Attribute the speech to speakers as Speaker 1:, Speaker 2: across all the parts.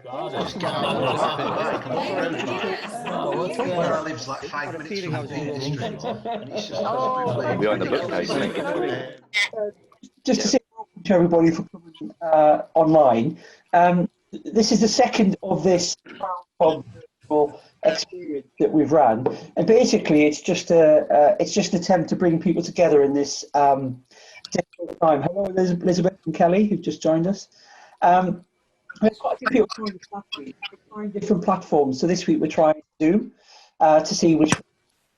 Speaker 1: Just get on with it. Come on, for everybody. Where I live's like 5 minutes from the and it's just
Speaker 2: We're on the book now, isn't it?
Speaker 3: Just to say welcome to everybody for coming online. This is the second of this virtual experience that we've run, and basically it's just an attempt to bring people together in this difficult time. Hello, Elizabeth and Kelly, who've just joined us. There's quite a few people joined us last week. We're trying different platforms, so this week we're trying Zoom to see which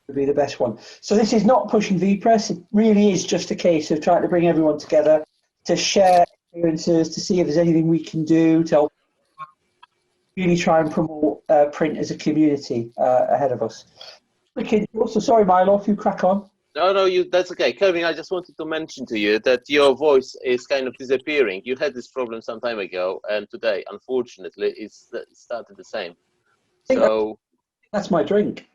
Speaker 3: would be the best one. So this is not pushing VPress. It really is just a case of trying to bring everyone together to share experiences, to see if there's anything we can do to help really try and promote print as a community ahead of us. Okay, also, sorry, Milo, if you crack on.
Speaker 4: No, that's okay. Kelvin, I just wanted to mention to you that your voice is kind of disappearing. You had this problem some time ago, and today, unfortunately, it's started the same. So
Speaker 3: that's my drink.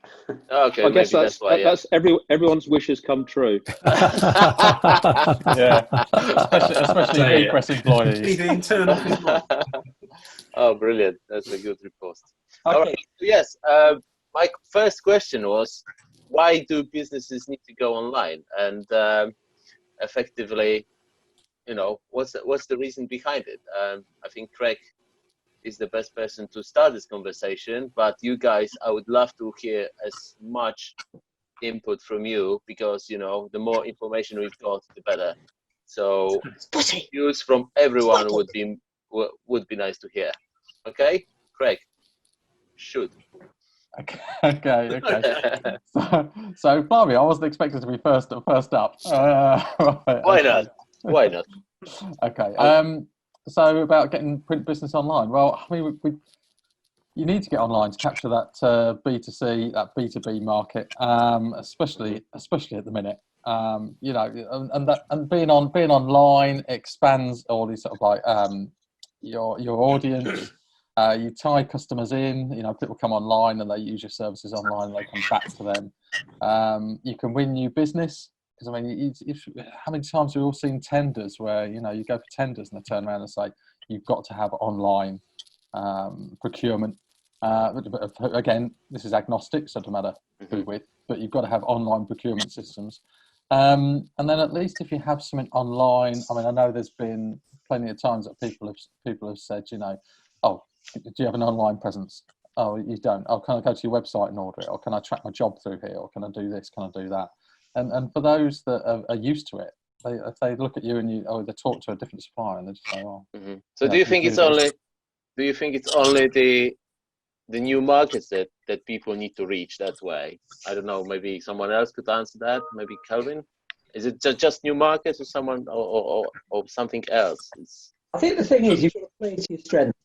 Speaker 4: Okay,
Speaker 5: I guess that's
Speaker 4: why,
Speaker 5: that's everyone's wishes come true.
Speaker 6: Yeah, especially VPress employees.
Speaker 1: Be the internal of his mouth.
Speaker 4: Oh, brilliant! That's a good repost.
Speaker 3: Okay.
Speaker 4: All right. Yes. My first question was, why do businesses need to go online? And effectively, what's the reason behind it? I think Craig is the best person to start this conversation, but you guys, I would love to hear as much input from you, because the more information we've got, the better. So views from everyone would be nice to hear. Okay, Craig, shoot.
Speaker 6: Okay. So blimey, I wasn't expected to be first up. Right,
Speaker 4: Why not?
Speaker 6: Okay. So about getting print business online. Well, I mean, you need to get online to capture that B2C, that B2B market, especially at the minute. And being online expands all these sort of like your audience. You tie customers in. People come online and they use your services online, and they come back to them. You can win new business. Because I mean, how many times have we all seen tenders where you go for tenders and they turn around and say you've got to have online procurement. But again, this is agnostic, so it doesn't matter who with, but you've got to have online procurement systems. And then at least if you have something online, I mean, I know there's been plenty of times that people have said, oh, do you have an online presence? Oh, you don't. Oh, can I go to your website and order it? Or can I track my job through here? Or can I do this? Can I do that? And for those that are used to it, if they look at you and they talk to a different supplier and they just say, oh.
Speaker 4: Mm-hmm. So do you think it's only the new markets that people need to reach that way? I don't know. Maybe someone else could answer that. Maybe Kelvin. Is it just new markets, or someone or something else?
Speaker 3: I think the thing is, you've got to play to your strengths.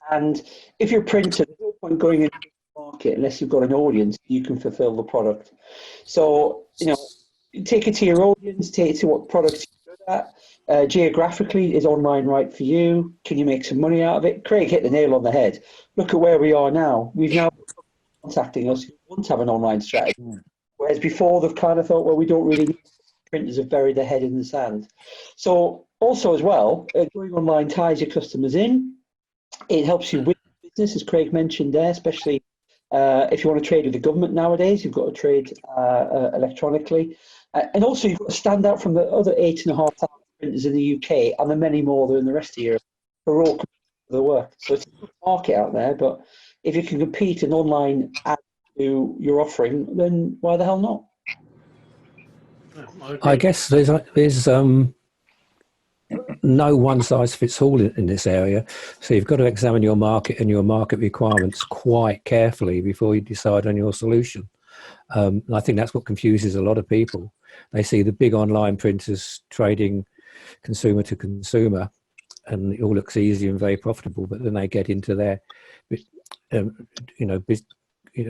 Speaker 3: And if you're a printer, there's no point going into the market unless you've got an audience you can fulfill the product. So, take it to your audience, take it to what products you're good at. Geographically, is online right for you? Can you make some money out of it? Craig hit the nail on the head. Look at where we are now. We've now contacting us who want to have an online strategy. Whereas before, they've kind of thought, well, we don't really need printers have buried their head in the sand. So also as well, going online ties your customers in. It helps you win business, as Craig mentioned there, especially if you want to trade with the government nowadays. You've got to trade electronically. And also you've got to stand out from the other 8,500 printers in the UK and the many more than in the rest of Europe who are all competing for the work. So it's a good market out there, but if you can compete and online add to your offering, then why the hell not?
Speaker 7: I guess there's no one size fits all in this area. So you've got to examine your market and your market requirements quite carefully before you decide on your solution. And I think that's what confuses a lot of people. They see the big online printers trading consumer to consumer, and it all looks easy and very profitable, but then they get into their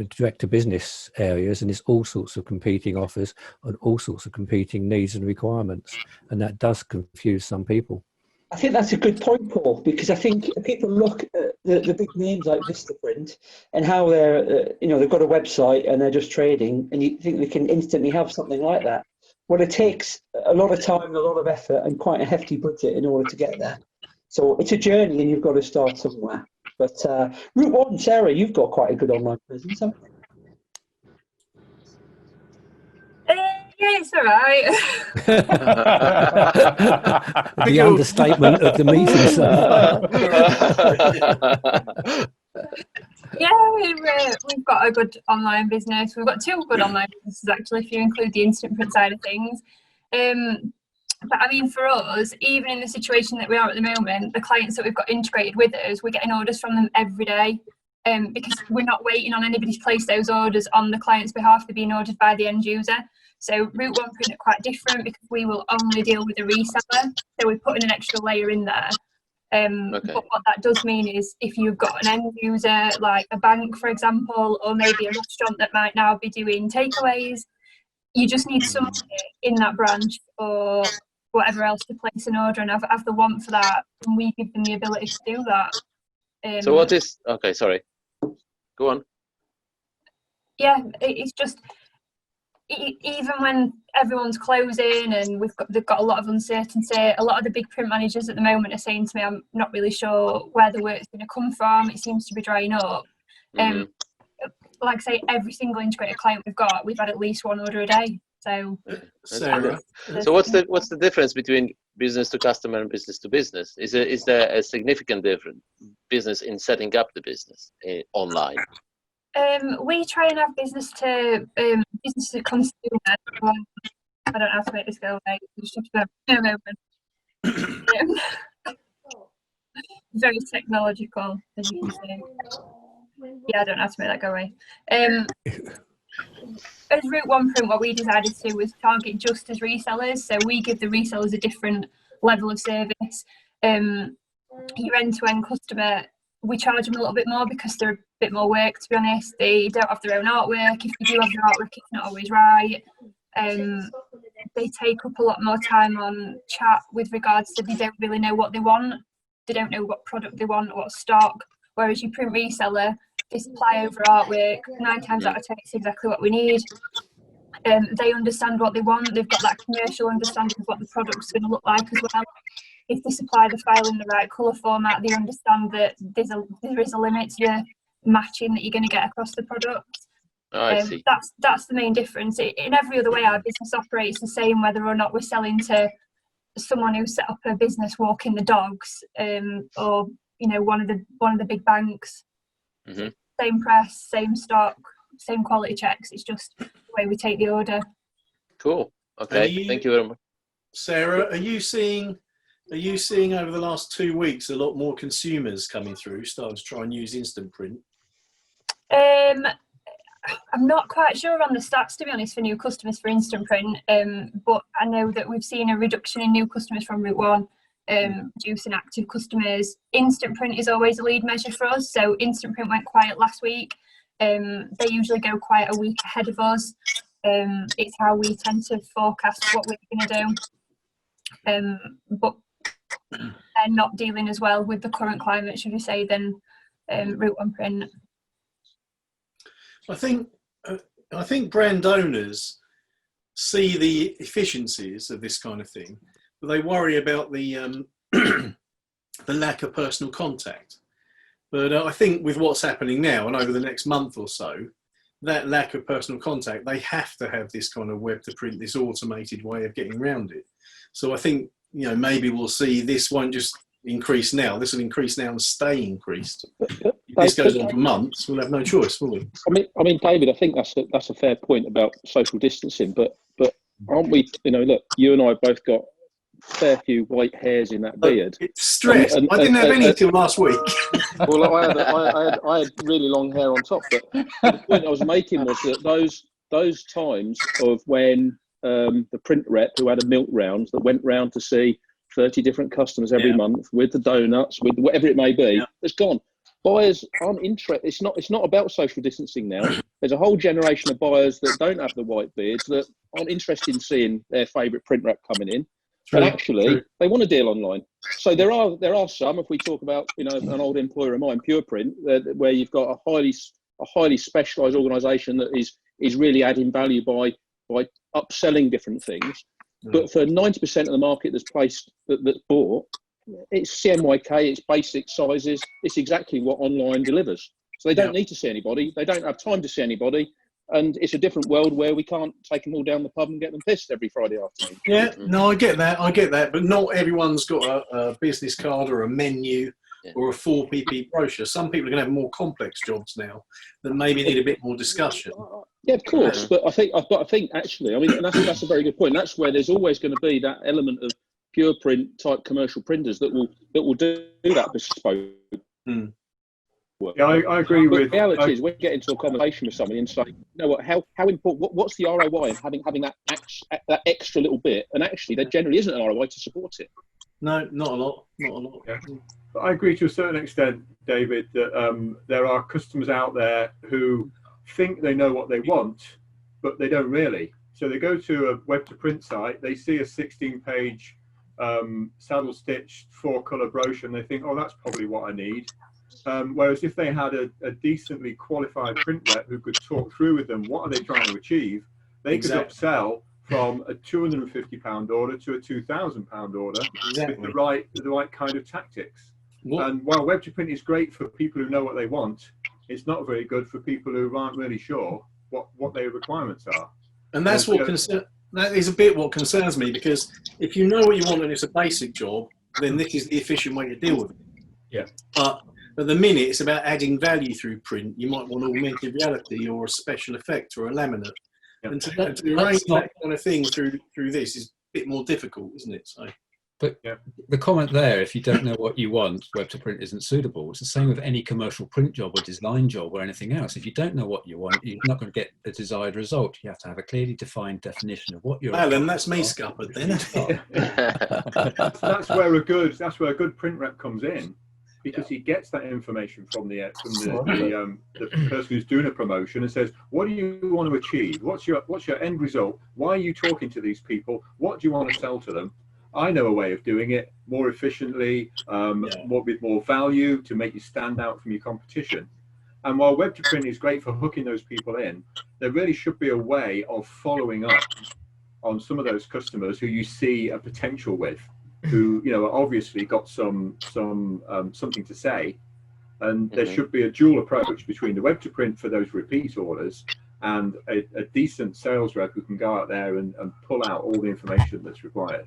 Speaker 7: direct to business areas, and it's all sorts of competing offers and all sorts of competing needs and requirements, and that does confuse some people.
Speaker 3: I think that's a good point, Paul, because I think people look at the big names like Vistaprint and how they're they've got a website and they're just trading, and you think they can instantly have something like that. Well, it takes a lot of time, a lot of effort, and quite a hefty budget in order to get there. So it's a journey, and you've got to start somewhere. But Route One, Sarah, you've got quite a good online presence, haven't you?
Speaker 8: Yeah, it's all right.
Speaker 7: The understatement of the meeting so far.
Speaker 8: Yeah, we've got a good online business. We've got two good online businesses, actually, if you include the instant print side of things. But I mean, for us, even in the situation that we are at the moment, the clients that we've got integrated with us, we're getting orders from them every day, because we're not waiting on anybody to place those orders on the client's behalf. They're being ordered by the end user. So Route One Print are quite different because we will only deal with the reseller. So we're putting an extra layer in there.
Speaker 4: Okay.
Speaker 8: But what that does mean is if you've got an end user, like a bank, for example, or maybe a restaurant that might now be doing takeaways, you just need someone in that branch or whatever else to place an order and have the want for that, and we give them the ability to do that.
Speaker 4: So what is, okay, sorry, go on.
Speaker 8: Yeah, it's just, even when everyone's closing and they've got a lot of uncertainty, a lot of the big print managers at the moment are saying to me, I'm not really sure where the work's going to come from, it seems to be drying up. Like I say, every single integrated client we've had at least one order a day. So
Speaker 1: Sarah,
Speaker 4: So what's the difference between business to customer and business to business? Is there a significant difference business in setting up the business online?
Speaker 8: We try and have business to consumer. I don't know how to make this go away. Just have to bear with me a moment. Very technological, as you can see. Yeah, I don't know how to make that go away. As Route One Print, what we decided to do was target just as resellers. So we give the resellers a different level of service. Your end-to-end customer, we charge them a little bit more because they're a bit more work, to be honest. They don't have their own artwork. If they do have their artwork, it's not always right. They take up a lot more time on chat with regards to they don't really know what they want. They don't know what product they want, what stock. Whereas your print reseller, they supply over artwork. 9 times out of 10, it's exactly what we need. They understand what they want. They've got that commercial understanding of what the product's going to look like as well. If they supply the file in the right colour format, they understand that there is a limit to the matching that you're going to get across the product.
Speaker 4: I see.
Speaker 8: That's the main difference. In every other way, our business operates the same, whether or not we're selling to someone who set up a business walking the dogs, or one of the big banks.
Speaker 4: Mm-hmm.
Speaker 8: Same press, same stock, same quality checks. It's just the way we take the order.
Speaker 4: Cool. Okay. Thank you very much.
Speaker 1: Sarah, are you seeing over the last 2 weeks a lot more consumers coming through starting to try and use instant print?
Speaker 8: I'm not quite sure on the stats, to be honest, for new customers for instant print, but I know that we've seen a reduction in new customers from Route One, reducing active customers. Instant print is always a lead measure for us, so instant print went quiet last week. They usually go quiet a week ahead of us. It's how we tend to forecast what we're going to do. But they're not dealing as well with the current climate, should we say, than Route One Print.
Speaker 1: I think brand owners see the efficiencies of this kind of thing, but they worry about the the lack of personal contact. But I think with what's happening now and over the next month or so, that lack of personal contact, they have to have this kind of web to print, this automated way of getting around it. So I think, maybe we'll see this won't just increase now. This will increase now and stay increased. If this goes on for months, we'll have no choice, will we?
Speaker 5: I mean, David, I think that's a fair point about social distancing, but aren't we? Look, you and I both got a fair few white hairs in that beard.
Speaker 1: It's stress. I didn't have any until last week.
Speaker 5: Well, I had really long hair on top. But the point I was making was that those times of when the print rep who had a milk round that went round to see 30 different customers every month with the donuts, with whatever it may be, it's gone. Buyers aren't interested. It's not about social distancing now. There's a whole generation of buyers that don't have the white beards that aren't interested in seeing their favourite print rep coming in. But actually, they want to deal online. So there are some. If we talk about an old employer of mine, Pure Print, where you've got a highly specialised organisation that is really adding value by upselling different things. But for 90% of the market that's bought, it's CMYK, it's basic sizes. It's exactly what online delivers. So they don't need to see anybody. They don't have time to see anybody. And it's a different world where we can't take them all down the pub and get them pissed every Friday afternoon.
Speaker 1: Yeah, no, I get that. But not everyone's got a business card or a menu or a 4PP brochure. Some people are going to have more complex jobs now that maybe need a bit more discussion.
Speaker 5: Yeah, of course. But I think actually, I mean, and that's a very good point. That's where there's always going to be that element of pure print type commercial printers that will do that bespoke work.
Speaker 9: Yeah, I agree with.
Speaker 5: The reality is, when you get into a conversation with somebody and say, you know what, how important, what's the ROI of having that extra little bit? And actually, there generally isn't an ROI to support it.
Speaker 1: No, not a lot.
Speaker 9: Yeah. But I agree to a certain extent, David, that there are customers out there who think they know what they want, but they don't really. So they go to a web to print site, they see a 16-page saddle stitched 4-color brochure, and they think, oh, that's probably what I need. Whereas if they had a decently qualified print rep who could talk through with them what are they trying to achieve, they could upsell from a £250 order to a £2,000 order with the right kind of tactics. And while web to print is great for people who know what they want, it's not very good for people who aren't really sure what their requirements are.
Speaker 1: And that's that is a bit what concerns me, because if you know what you want and it's a basic job, then this is the efficient way to deal with it.
Speaker 9: Yeah.
Speaker 1: But at the minute, it's about adding value through print. You might want augmented reality or a special effect or a laminate. Yeah. And to arrange that kind of thing through this is a bit more difficult, isn't it? So.
Speaker 10: But the comment there, if you don't know what you want, web to print isn't suitable. It's the same with any commercial print job or design job or anything else. If you don't know what you want, you're not going to get the desired result. You have to have a clearly defined definition of what you're.
Speaker 1: Alan, that's me scuppered then.
Speaker 9: That's where a good print rep comes in, because he gets that information from the person who's doing a promotion and says, what do you want to achieve? What's your end result? Why are you talking to these people? What do you want to sell to them? I know a way of doing it more efficiently, with more value to make you stand out from your competition. And while web to print is great for hooking those people in, there really should be a way of following up on some of those customers who you see a potential with, who obviously got something to say, and there should be a dual approach between the web to print for those repeat orders and a decent sales rep who can go out there and pull out all the information that's required.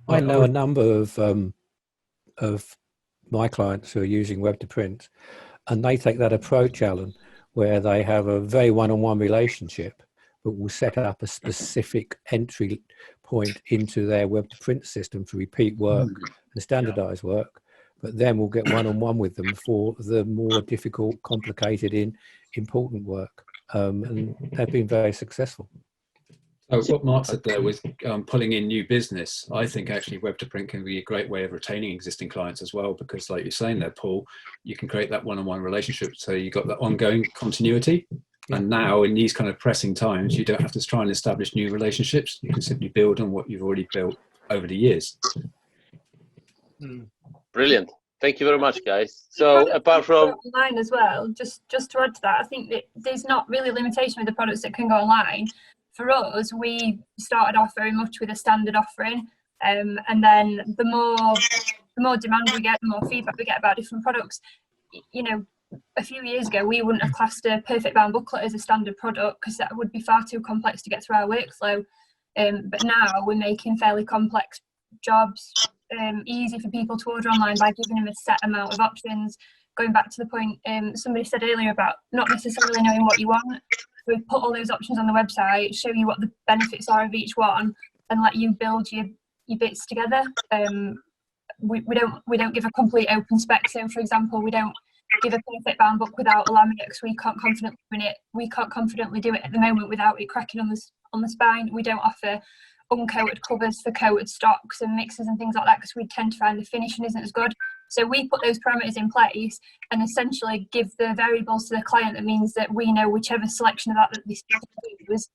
Speaker 7: I know a number of my clients who are using web to print, and they take that approach, Alan, where they have a very one-on-one relationship, but will set up a specific entry point into their web to print system for repeat work and standardized work, but then we'll get one-on-one with them for the more difficult, complicated, important work. And they've been very successful.
Speaker 10: So what Mark said there was pulling in new business. I think actually web to print can be a great way of retaining existing clients as well, because like you're saying there, Paul, you can create that one-on-one relationship. So you've got that ongoing continuity. And now in these kind of pressing times, you don't have to try and establish new relationships. You can simply build on what you've already built over the years.
Speaker 4: Brilliant. Thank you very much, guys. So apart from
Speaker 8: online as well, just to add to that, I think that there's not really a limitation with the products that can go online. For us, we started off very much with a standard offering, and then the more demand we get, the more feedback we get about different products. A few years ago, we wouldn't have classed a perfect bound booklet as a standard product because that would be far too complex to get through our workflow. But now we're making fairly complex jobs easy for people to order online by giving them a set amount of options. Going back to the point somebody said earlier about not necessarily knowing what you want, we put all those options on the website, show you what the benefits are of each one, and let you build your bits together. We don't give a complete open spec. So, for example, we don't give a perfect bound book without a laminate because we can't confidently do it at the moment without it cracking on the spine. We don't offer uncoated covers for coated stocks and mixers and things like that because we tend to find the finishing isn't as good. So we put those parameters in place and essentially give the variables to the client. That means that we know whichever selection of that they use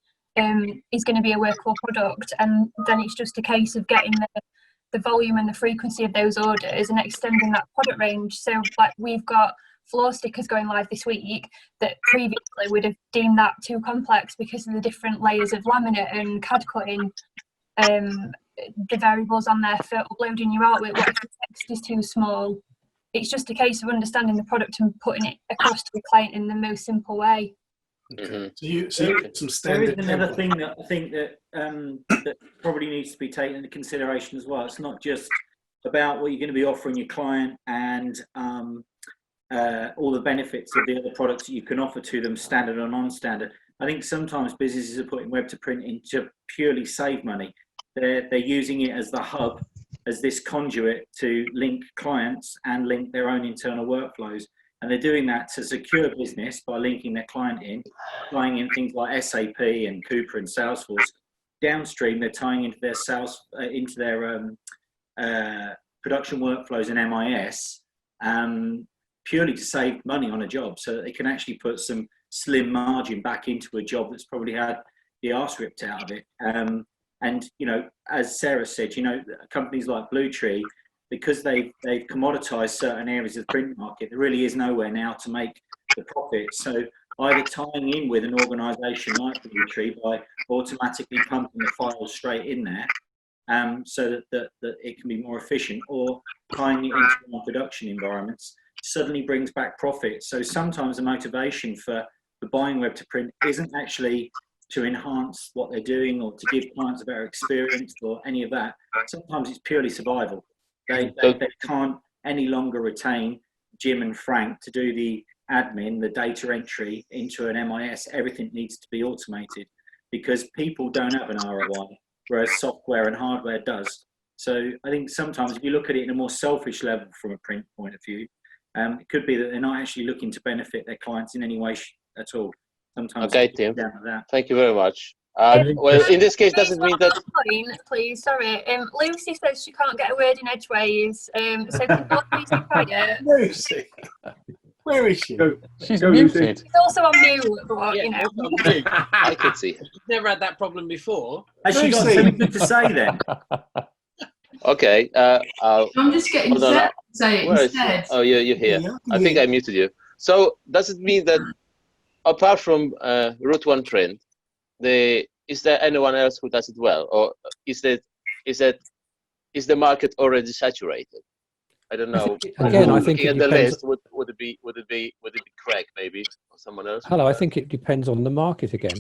Speaker 8: is going to be a workable product, and then it's just a case of getting the volume and the frequency of those orders and extending that product range. So like we've got floor stickers going live this week that previously would have deemed that too complex because of the different layers of laminate and CAD cutting. the variables on there for uploading your artwork. What if the text is too small? It's just a case of understanding the product and putting it across to the client in the most simple way.
Speaker 1: Okay. So you get some
Speaker 11: There
Speaker 1: standard.
Speaker 11: is another
Speaker 1: template.
Speaker 11: thing that I think that that probably needs to be taken into consideration as well. It's not just about what you're going to be offering your client and all the benefits of the other products that you can offer to them, standard or non-standard. I think sometimes businesses are putting web to print in to purely save money. They're using it as the hub, as this conduit to link clients and link their own internal workflows. And they're doing that to secure business by linking their client in, tying in things like SAP and Coupa and Salesforce. Downstream, they're tying into their production workflows and MIS purely to save money on a job, so that they can actually put some slim margin back into a job that's probably had the arse ripped out of it. And you know, as Sarah said, you know, companies like Blue Tree, because they've commoditized certain areas of the print market, there really is nowhere now to make the profit. So either tying in with an organisation like Blue Tree by automatically pumping the files straight in there, so that it can be more efficient, or tying it into non-production environments, suddenly brings back profit. So sometimes the motivation for buying web to print isn't actually to enhance what they're doing or to give clients a better experience or any of that. Sometimes it's purely survival. They can't any longer retain Jim and Frank to do the admin, the data entry into an MIS. Everything needs to be automated because people don't have an ROI, whereas software and hardware does. So I think sometimes if you look at it in a more selfish level from a print point of view, it could be that they're not actually looking to benefit their clients in any way at all. Sometimes
Speaker 4: Okay, Tim.
Speaker 11: down to that.
Speaker 4: Thank you very much. Well, in this case, doesn't mean that.
Speaker 8: Point, please, sorry. Lucy says she can't get a word in edgeways. So can you please be quiet?
Speaker 1: Lucy, where is she?
Speaker 6: She's
Speaker 9: Go,
Speaker 6: muted.
Speaker 9: Lucy.
Speaker 8: She's also on mute, but you know.
Speaker 4: I can see.
Speaker 12: Never had that problem before.
Speaker 11: Has she got
Speaker 1: Lucy.
Speaker 11: something good to say then?
Speaker 4: Okay.
Speaker 13: I'm just getting
Speaker 4: Hold on,
Speaker 13: Sarah to say it
Speaker 4: where is
Speaker 13: instead.
Speaker 4: Oh, you're here.
Speaker 1: Yeah,
Speaker 4: I think I muted you. So does it mean that apart from Route 1 Print, is there anyone else who does it well, or is the market already saturated? I don't know.
Speaker 7: Again, I think
Speaker 4: Looking
Speaker 7: it
Speaker 4: at the
Speaker 7: depends.
Speaker 4: list, would it be Craig maybe or someone else?
Speaker 7: Hello, I think it depends on the market again.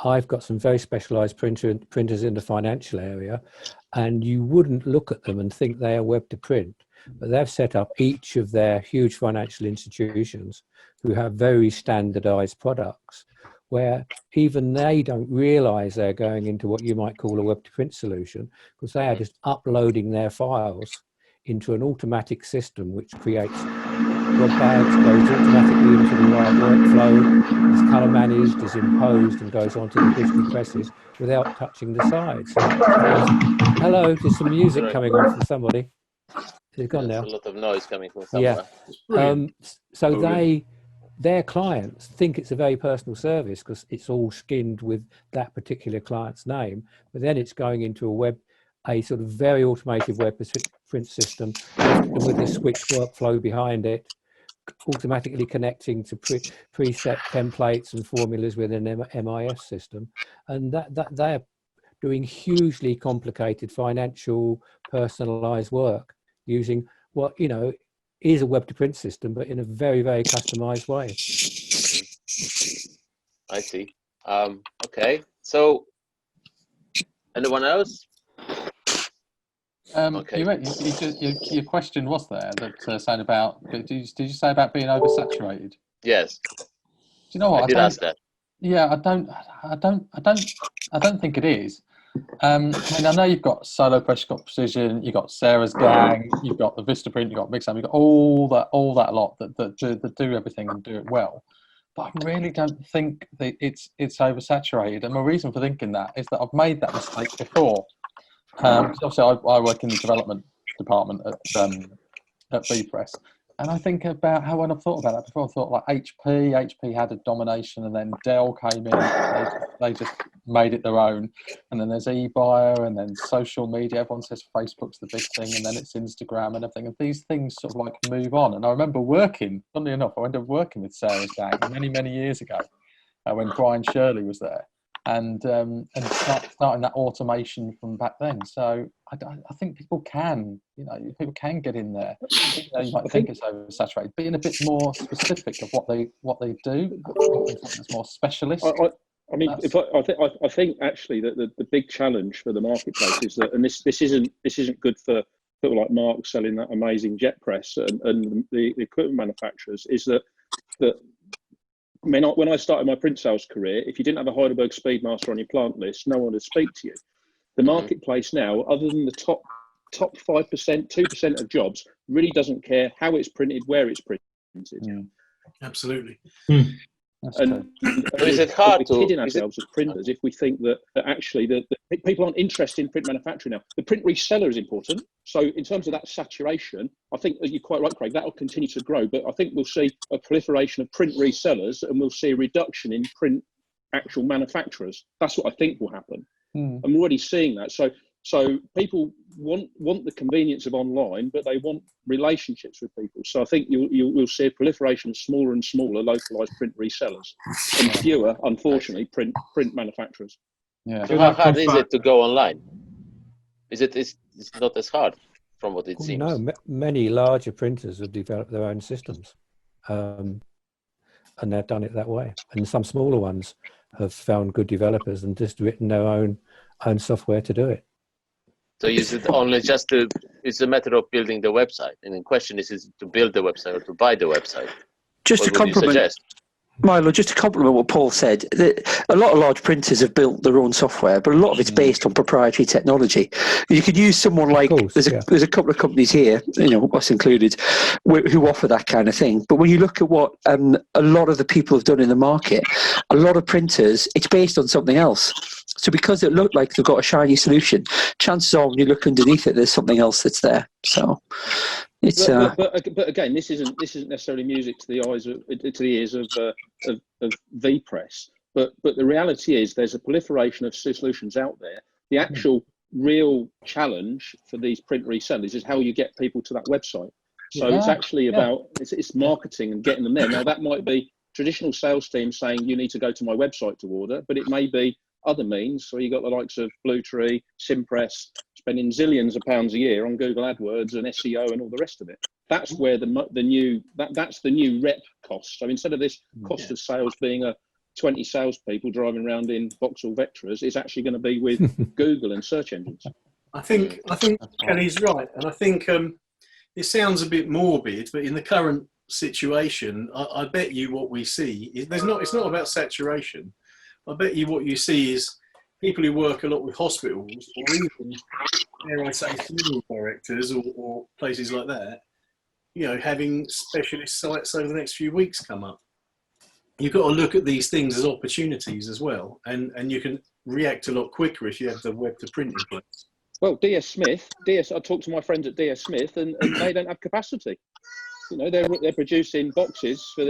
Speaker 7: I've got some very specialized printers in the financial area, and you wouldn't look at them and think they are web to print, but they've set up each of their huge financial institutions who have very standardized products where even they don't realize they're going into what you might call a web to print solution, because they are just uploading their files into an automatic system which creates job bags, goes automatically into the right workflow, is colour managed, is imposed, and goes onto the digital presses without touching the sides. Hello, there's some music coming on from somebody. It's gone now.
Speaker 4: There's a lot of noise coming from somewhere.
Speaker 7: Yeah. So their clients think it's a very personal service because it's all skinned with that particular client's name, but then it's going into a sort of very automated web print system with a switch workflow behind it, automatically connecting to preset templates and formulas within an MIS system, and that they're doing hugely complicated financial personalized work using what is a web to print system, but in a very, very customized way.
Speaker 4: I see. Okay. So, anyone else? Okay.
Speaker 6: Your question was there that saying about. Did you say about being oversaturated?
Speaker 4: Yes.
Speaker 6: Do you know what?
Speaker 4: I did ask that.
Speaker 6: Yeah, I don't think it is. I mean, I know you've got Solo Press, you've got Precision, you've got Sarah's Gang, you've got the Vistaprint, you've got Big Sam, you've got all that lot that do everything and do it well. But I really don't think that it's oversaturated. And my reason for thinking that is that I've made that mistake before. Obviously, I work in the development department at BPress. And I think about how when I've thought about that before, I thought like HP had a domination, and then Dell came in, they just made it their own. And then there's eBuyer, and then social media. Everyone says Facebook's the big thing, and then it's Instagram and everything. And these things sort of like move on. And I remember funnily enough, I ended up working with Sarah's Gang many, many years ago when Brian Shirley was there. starting that automation from back then. So I think people can, people can get in there. You might think it's oversaturated. Being a bit more specific of what they do, something that's more specialist.
Speaker 5: I mean, I think actually that the big challenge for the marketplace is that, and this isn't good for people like Mark selling that amazing jet press and the equipment manufacturers, is that when I started my print sales career, if you didn't have a Heidelberg Speedmaster on your plant list, no one would speak to you. The marketplace now, other than the top 5%, 2% of jobs, really doesn't care how it's printed, where it's printed.
Speaker 6: Yeah.
Speaker 1: Absolutely.
Speaker 5: And
Speaker 4: is it hard
Speaker 5: we're kidding
Speaker 4: to
Speaker 5: ourselves as printers if we think that actually the people aren't interested in print manufacturing now. The print reseller is important. So in terms of that saturation, I think you're quite right, Craig, that will continue to grow. But I think we'll see a proliferation of print resellers and we'll see a reduction in print actual manufacturers. That's what I think will happen. I'm already seeing that. So people want the convenience of online, but they want relationships with people. So I think you'll see a proliferation of smaller and smaller localized print resellers, and fewer, unfortunately, print manufacturers.
Speaker 6: Yeah.
Speaker 4: So how hard is it to go online? It's not as hard from what it seems.
Speaker 7: No, many larger printers have developed their own systems, and they've done it that way. And some smaller ones have found good developers and just written their own software to do it.
Speaker 4: So is it only it's a matter of building the website? And the question is it to build the website or to buy the website?
Speaker 3: Just to compliment, Milo, just to compliment what Paul said, a lot of large printers have built their own software, but a lot of it's based on proprietary technology. You could use someone like, there's a couple of companies here, us included, who offer that kind of thing. But when you look at what a lot of the people have done in the market, a lot of printers, it's based on something else. So because it looked like they've got a shiny solution, chances are when you look underneath it, there's something else that's there. So it's.
Speaker 5: But again, this isn't necessarily music to the ears of VPress. But the reality is there's a proliferation of solutions out there. The actual real challenge for these print resellers is how you get people to that website. So it's actually about it's marketing and getting them there. Now that might be traditional sales teams saying you need to go to my website to order, but it may be other means. So you got the likes of Bluetree, Simpress, spending zillions of pounds a year on Google AdWords and SEO and all the rest of it. That's where that's the new rep cost. So instead of this cost of sales being 20 salespeople driving around in Vauxhall Vectras, it's actually going to be with Google and search engines.
Speaker 1: I think Kelly's right, and I think it sounds a bit morbid, but in the current situation, I bet you what we see is it's not about saturation. I bet you what you see is people who work a lot with hospitals, or even, dare I say, funeral directors or places like that, having specialist sites over the next few weeks come up. You've got to look at these things as opportunities as well, and you can react a lot quicker if you have the web to print in place.
Speaker 5: Well, DS Smith, I talked to my friends at DS Smith, and they don't have capacity. They're producing boxes for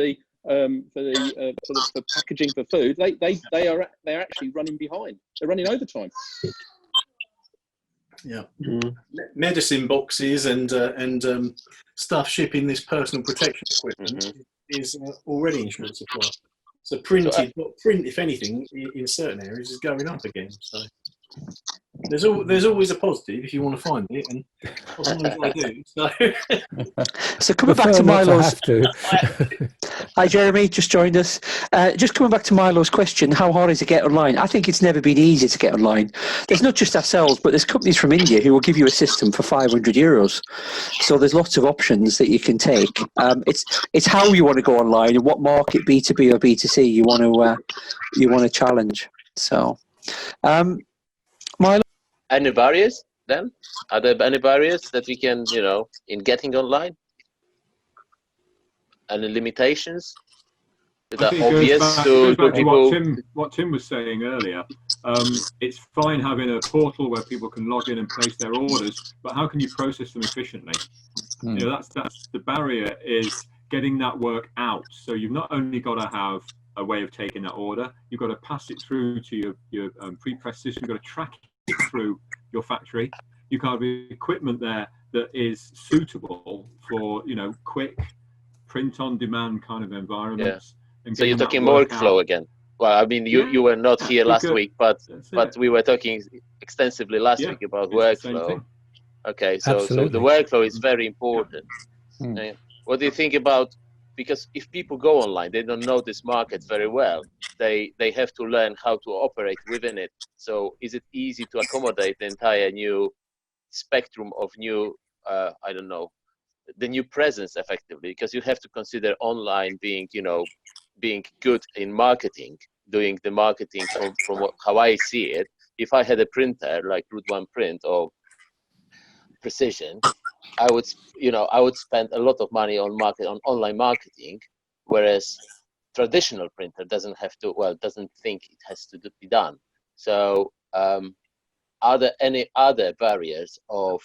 Speaker 5: packaging for food. They're actually running behind. They're running overtime.
Speaker 1: Yeah, medicine boxes and stuff shipping this personal protection equipment is already in short supply. So print, if anything, in certain areas is going up again. So there's always a positive if you want to find it, and sometimes I do.
Speaker 3: So coming back to Milo's. Hi Jeremy, just joined us. Just coming back to Milo's question, how hard is it to get online? I think it's never been easy to get online. There's not just ourselves, but there's companies from India who will give you a system for €500. So there's lots of options that you can take. It's how you want to go online and what market B2B or B2C you want to challenge. So, Milo.
Speaker 4: Any barriers then? Are there any barriers that we can, in getting online? Any limitations that are obvious to people?
Speaker 9: What Tim was saying earlier. It's fine having a portal where people can log in and place their orders, but how can you process them efficiently? That's the barrier, is getting that work out. So you've not only got to have a way of taking that order, you've got to pass it through to your pre-press system, you've got to track it through your factory. You've got to have equipment there that is suitable for quick print on demand kind of environments.
Speaker 4: Yeah. So you're talking workflow again. Well, I mean, you were not here last
Speaker 9: Because-
Speaker 4: week, but
Speaker 9: That's it.
Speaker 4: we were talking extensively last
Speaker 9: Yeah,
Speaker 4: week about
Speaker 9: it's the same
Speaker 4: workflow.
Speaker 9: thing.
Speaker 4: Okay, so the
Speaker 7: Absolutely.
Speaker 4: workflow is very important.
Speaker 6: Mm.
Speaker 4: What do you think about, because if people go online, they don't know this market very well. They have to learn how to operate within it. So is it easy to accommodate the entire new spectrum of new, I don't know, the new presence effectively? Because you have to consider online being, you know, being good in marketing, doing the marketing from how I see it. If I had a printer like Route One Print or Precision, I would spend a lot of money on online marketing, whereas traditional printer doesn't think it has to be done. So are there any other barriers of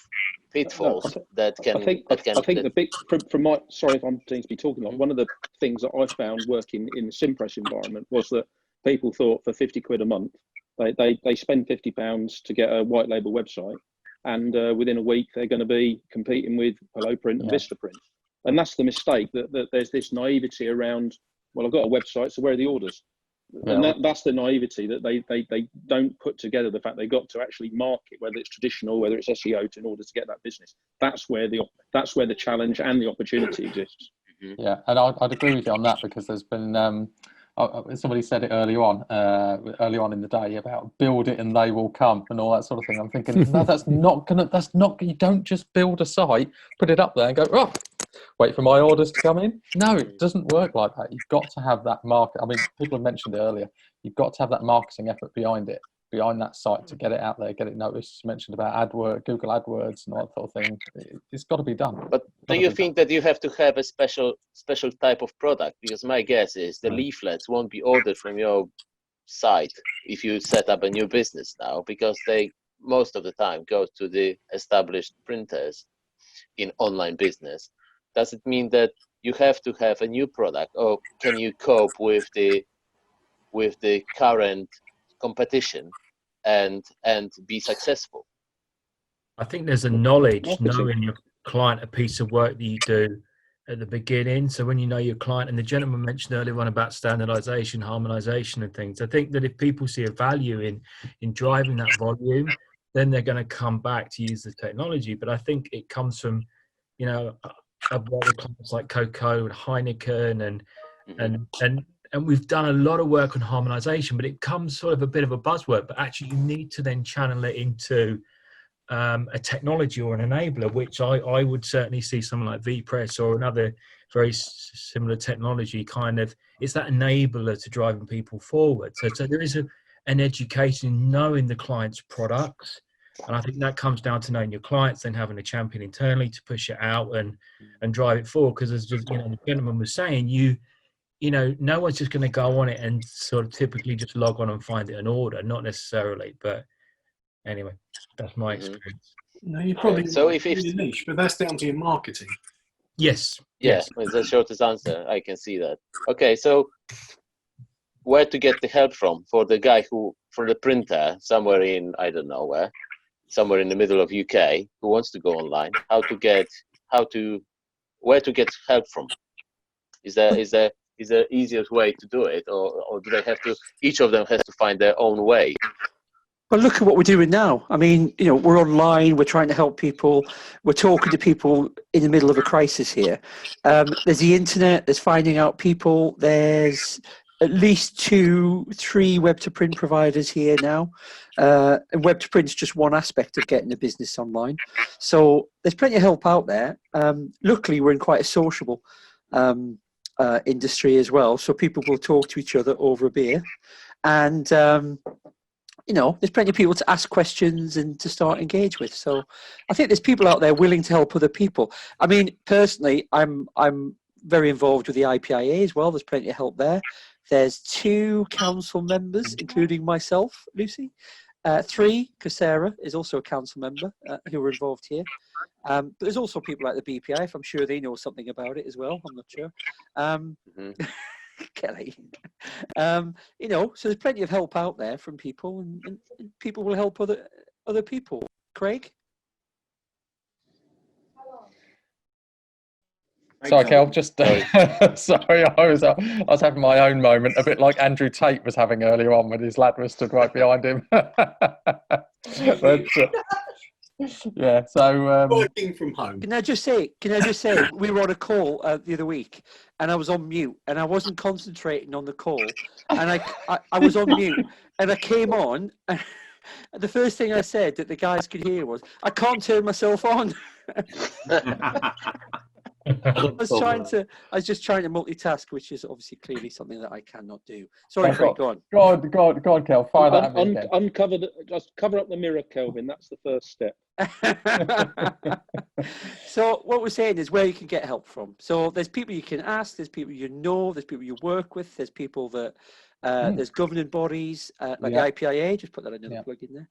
Speaker 4: pitfalls that can
Speaker 5: I think the big from my, sorry if I'm seems to be talking like, one of the things that I found working in the Simpress environment was that people thought for 50 quid a month they spend £50 to get a white label website, and within a week they're going to be competing with Hello Print and Vistaprint. And that's the mistake, that there's this naivety around, well, I've got a website, so where are the orders? And that's the naivety, that they don't put together the fact they've got to actually market, whether it's traditional, whether it's SEO, in order to get that business. That's where the challenge and the opportunity exists.
Speaker 6: Yeah, and I'd agree with you on that, because there's been somebody said it early on in the day about build it and they will come and all that sort of thing. I'm thinking, no, you don't just build a site, put it up there and go, oh, wait for my orders to come in. No, it doesn't work like that. You've got to have that market. I mean, people have mentioned it earlier. You've got to have that marketing effort behind that site to get it out there, get it noticed. You mentioned about Google AdWords and all that sort of thing. It's got to be done.
Speaker 4: But do you think that you have to have a special type of product? Because my guess is the leaflets won't be ordered from your site if you set up a new business now, because they most of the time go to the established printers in online business. Does it mean that you have to have a new product, or can you cope with the current competition and be successful?
Speaker 13: I think there's a knowledge, knowing your client a piece of work that you do at the beginning. So when you know your client, and the gentleman mentioned earlier on about standardization, harmonization and things, I think that if people see a value in driving that volume, then they're going to come back to use the technology. But I think it comes from, you know, I've worked with clients like Coco and Heineken and we've done a lot of work on harmonization, but it comes sort of a bit of a buzzword, but actually you need to then channel it into a technology or an enabler, which I would certainly see someone like VPress or another very similar technology kind of, it's that enabler to driving people forward. So there is an education, knowing the client's products. And I think that comes down to knowing your clients, then having a champion internally to push it out and drive it forward. Because as the gentleman was saying, you know, no one's just going to go on it and sort of typically just log on and find it an order, not necessarily. But anyway, that's my experience.
Speaker 1: No, you're probably
Speaker 4: so
Speaker 1: if it's niche, but that's down to your marketing.
Speaker 13: Yes.
Speaker 4: Yeah, it's the shortest answer. I can see that. Okay, so where to get the help from for the guy for the printer somewhere in, I don't know where, somewhere in the middle of UK who wants to go online? Where to get help from? Is there easiest way to do it, or do they have to? Each of them has to find their own way.
Speaker 3: Well, look at what we're doing now. I mean, you know, we're online, we're trying to help people, we're talking to people in the middle of a crisis here. There's the internet, there's finding out people, there's at least 2-3 web-to-print providers here now. And web-to-print is just one aspect of getting a business online. So there's plenty of help out there. Luckily, we're in quite a sociable industry as well, so people will talk to each other over a beer. And you know, there's plenty of people to ask questions and to start engage with. So I think there's people out there willing to help other people. I mean, personally, I'm very involved with the IPIA as well. There's plenty of help there. There's 2 council members, including myself, Lucy. 3, because Sarah is also a council member who are involved here. But there's also people like the BPI, I'm sure they know something about it as well. I'm not sure. Kelly. You know, so there's plenty of help out there from people, and people will help other people. Craig?
Speaker 6: Sorry, Kel, just sorry, I was having my own moment, a bit like Andrew Tate was having earlier on when his lad was stood right behind him. But, yeah, so
Speaker 1: Working from home.
Speaker 3: Can I just say, we were on a call the other week, and I was on mute, and I wasn't concentrating on the call, and I was on mute, and I came on, and the first thing I said that the guys could hear was, "I can't turn myself on." I was just trying to multitask, which is obviously clearly something that I cannot do. Sorry, Craig, go on.
Speaker 6: Go on, Kel, fire that at me again.
Speaker 5: Just cover up the mirror, Kelvin. That's the first step.
Speaker 3: So what we're saying is where you can get help from. So there's people you can ask, there's people you know, there's people you work with, there's people that there's governing bodies like the IPIA. Just put that another plug in there.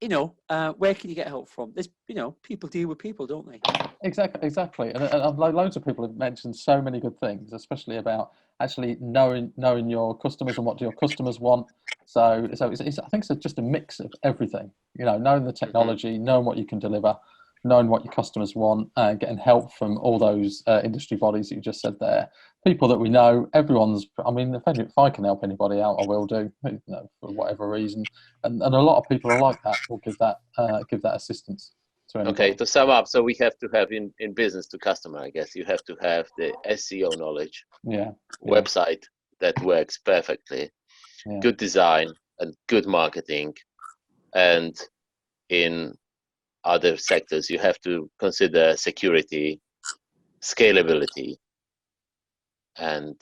Speaker 3: You know, where can you get help from? There's, you know, people deal with people, don't they?
Speaker 6: Exactly. And loads of people have mentioned so many good things, especially about actually knowing your customers and what your customers want. So it's, I think it's just a mix of everything. You know, knowing the technology, knowing what you can deliver, knowing what your customers want, getting help from all those industry bodies that you just said there. People that we know, I mean, if I can help anybody out, I will do, you know, for whatever reason. And a lot of people are like that, will give that assistance to anybody.
Speaker 4: Okay, to sum up, so we have to have in business to customer, I guess, you have to have the SEO knowledge, website that works perfectly, good design and good marketing. And in other sectors, you have to consider security, scalability, and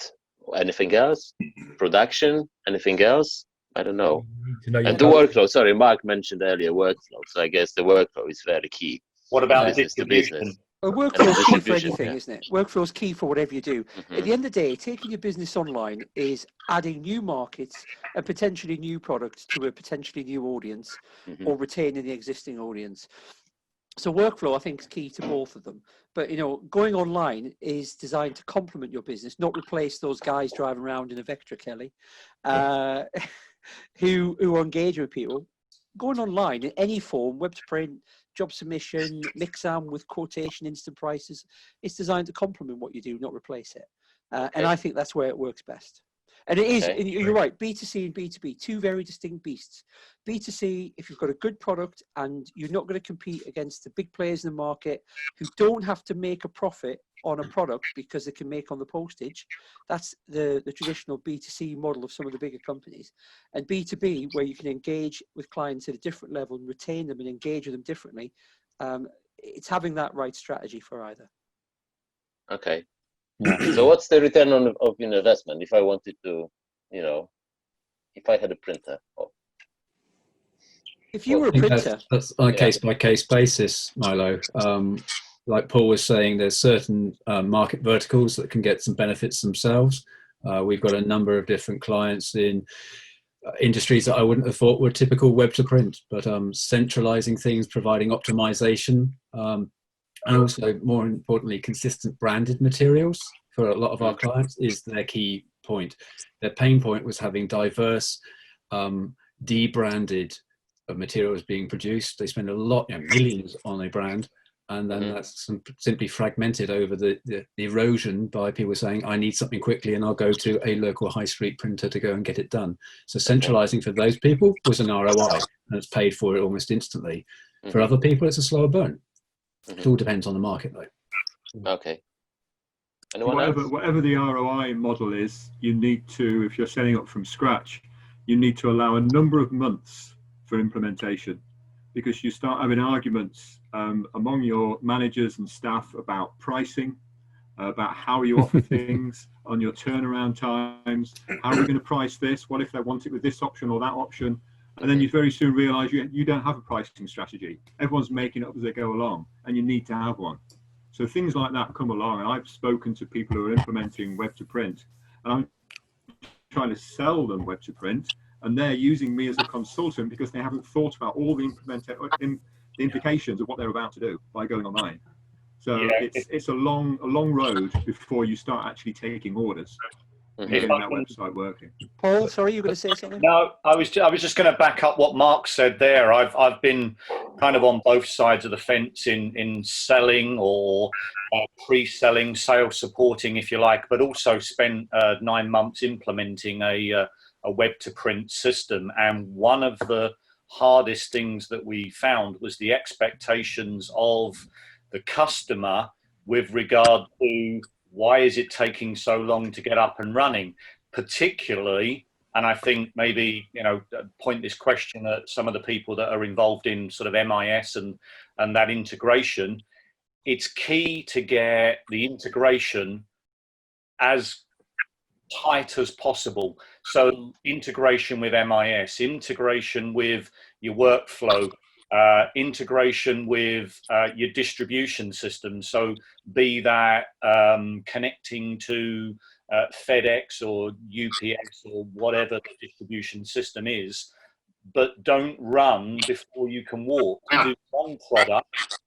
Speaker 4: anything else? Production? Anything else? I don't know. And the workflow. Sorry, Mark mentioned earlier workflow. So I guess the workflow is very key.
Speaker 11: What about
Speaker 4: business to business?
Speaker 3: Well, workflow is key for anything, isn't it? Workflow is key for whatever you do. At the end of the day, taking your business online is adding new markets and potentially new products to a potentially new audience, or retaining the existing audience. So workflow, I think, is key to both of them. But, you know, going online is designed to complement your business, not replace those guys driving around in a Vectra, Kelly, who are engaging with people. Going online in any form, web to print, job submission, Mixam with quotation, instant prices, it's designed to complement what you do, not replace it. And I think that's where it works best. And it is, and you're right, B2C and B2B, two very distinct beasts. B2C, if you've got a good product and you're not going to compete against the big players in the market who don't have to make a profit on a product because they can make on the postage, that's the traditional B2C model of some of the bigger companies. And B2B, where you can engage with clients at a different level and retain them and engage with them differently, it's having that right strategy for either.
Speaker 4: Okay. So what's the return of investment if I wanted to, you know, if I had a printer?
Speaker 3: If you were a printer,
Speaker 10: that's on a case-by-case basis, Milo. Like Paul was saying, there's certain market verticals that can get some benefits themselves. We've got a number of different clients in industries that I wouldn't have thought were typical web to print, but centralizing things, providing optimization, and also, more importantly, consistent branded materials for a lot of our clients is their key point. Their pain point was having diverse, debranded materials being produced. They spend a lot, millions on a brand, and then that's simply fragmented over the erosion by people saying, I need something quickly and I'll go to a local high street printer to go and get it done. So centralizing for those people was an ROI, and it's paid for it almost instantly. For other people, it's a slower burn. It all depends on the market, though.
Speaker 4: Okay. Anyone else?
Speaker 9: Whatever the ROI model is, you need to, if you're setting up from scratch, you need to allow a number of months for implementation, because you start having arguments among your managers and staff about pricing, about how you offer things, on your turnaround times, how are we going to price this? What if they want it with this option or that option? And then you very soon realize you don't have a pricing strategy. Everyone's making it up as they go along, and you need to have one. So things like that come along, and I've spoken to people who are implementing web to print, and I'm trying to sell them web to print, and they're using me as a consultant because they haven't thought about all the implications of what they're about to do by going online. So it's a long road before you start actually taking orders. getting that website working.
Speaker 14: Paul, sorry, you were going to say something?
Speaker 15: No, I was just going to back up what Mark said there. I've been kind of on both sides of the fence in selling or pre-selling, sales supporting, if you like, but also spent 9 months implementing a web to print system. And one of the hardest things that we found was the expectations of the customer with regard to why is it taking so long to get up and running, particularly, and I think maybe, point this question at some of the people that are involved in sort of MIS and that integration. It's key to get the integration as tight as possible. So integration with MIS, integration with your workflow, integration with your distribution system. So be that connecting to FedEx or UPS or whatever the distribution system is, but don't run before you can walk. Do one product,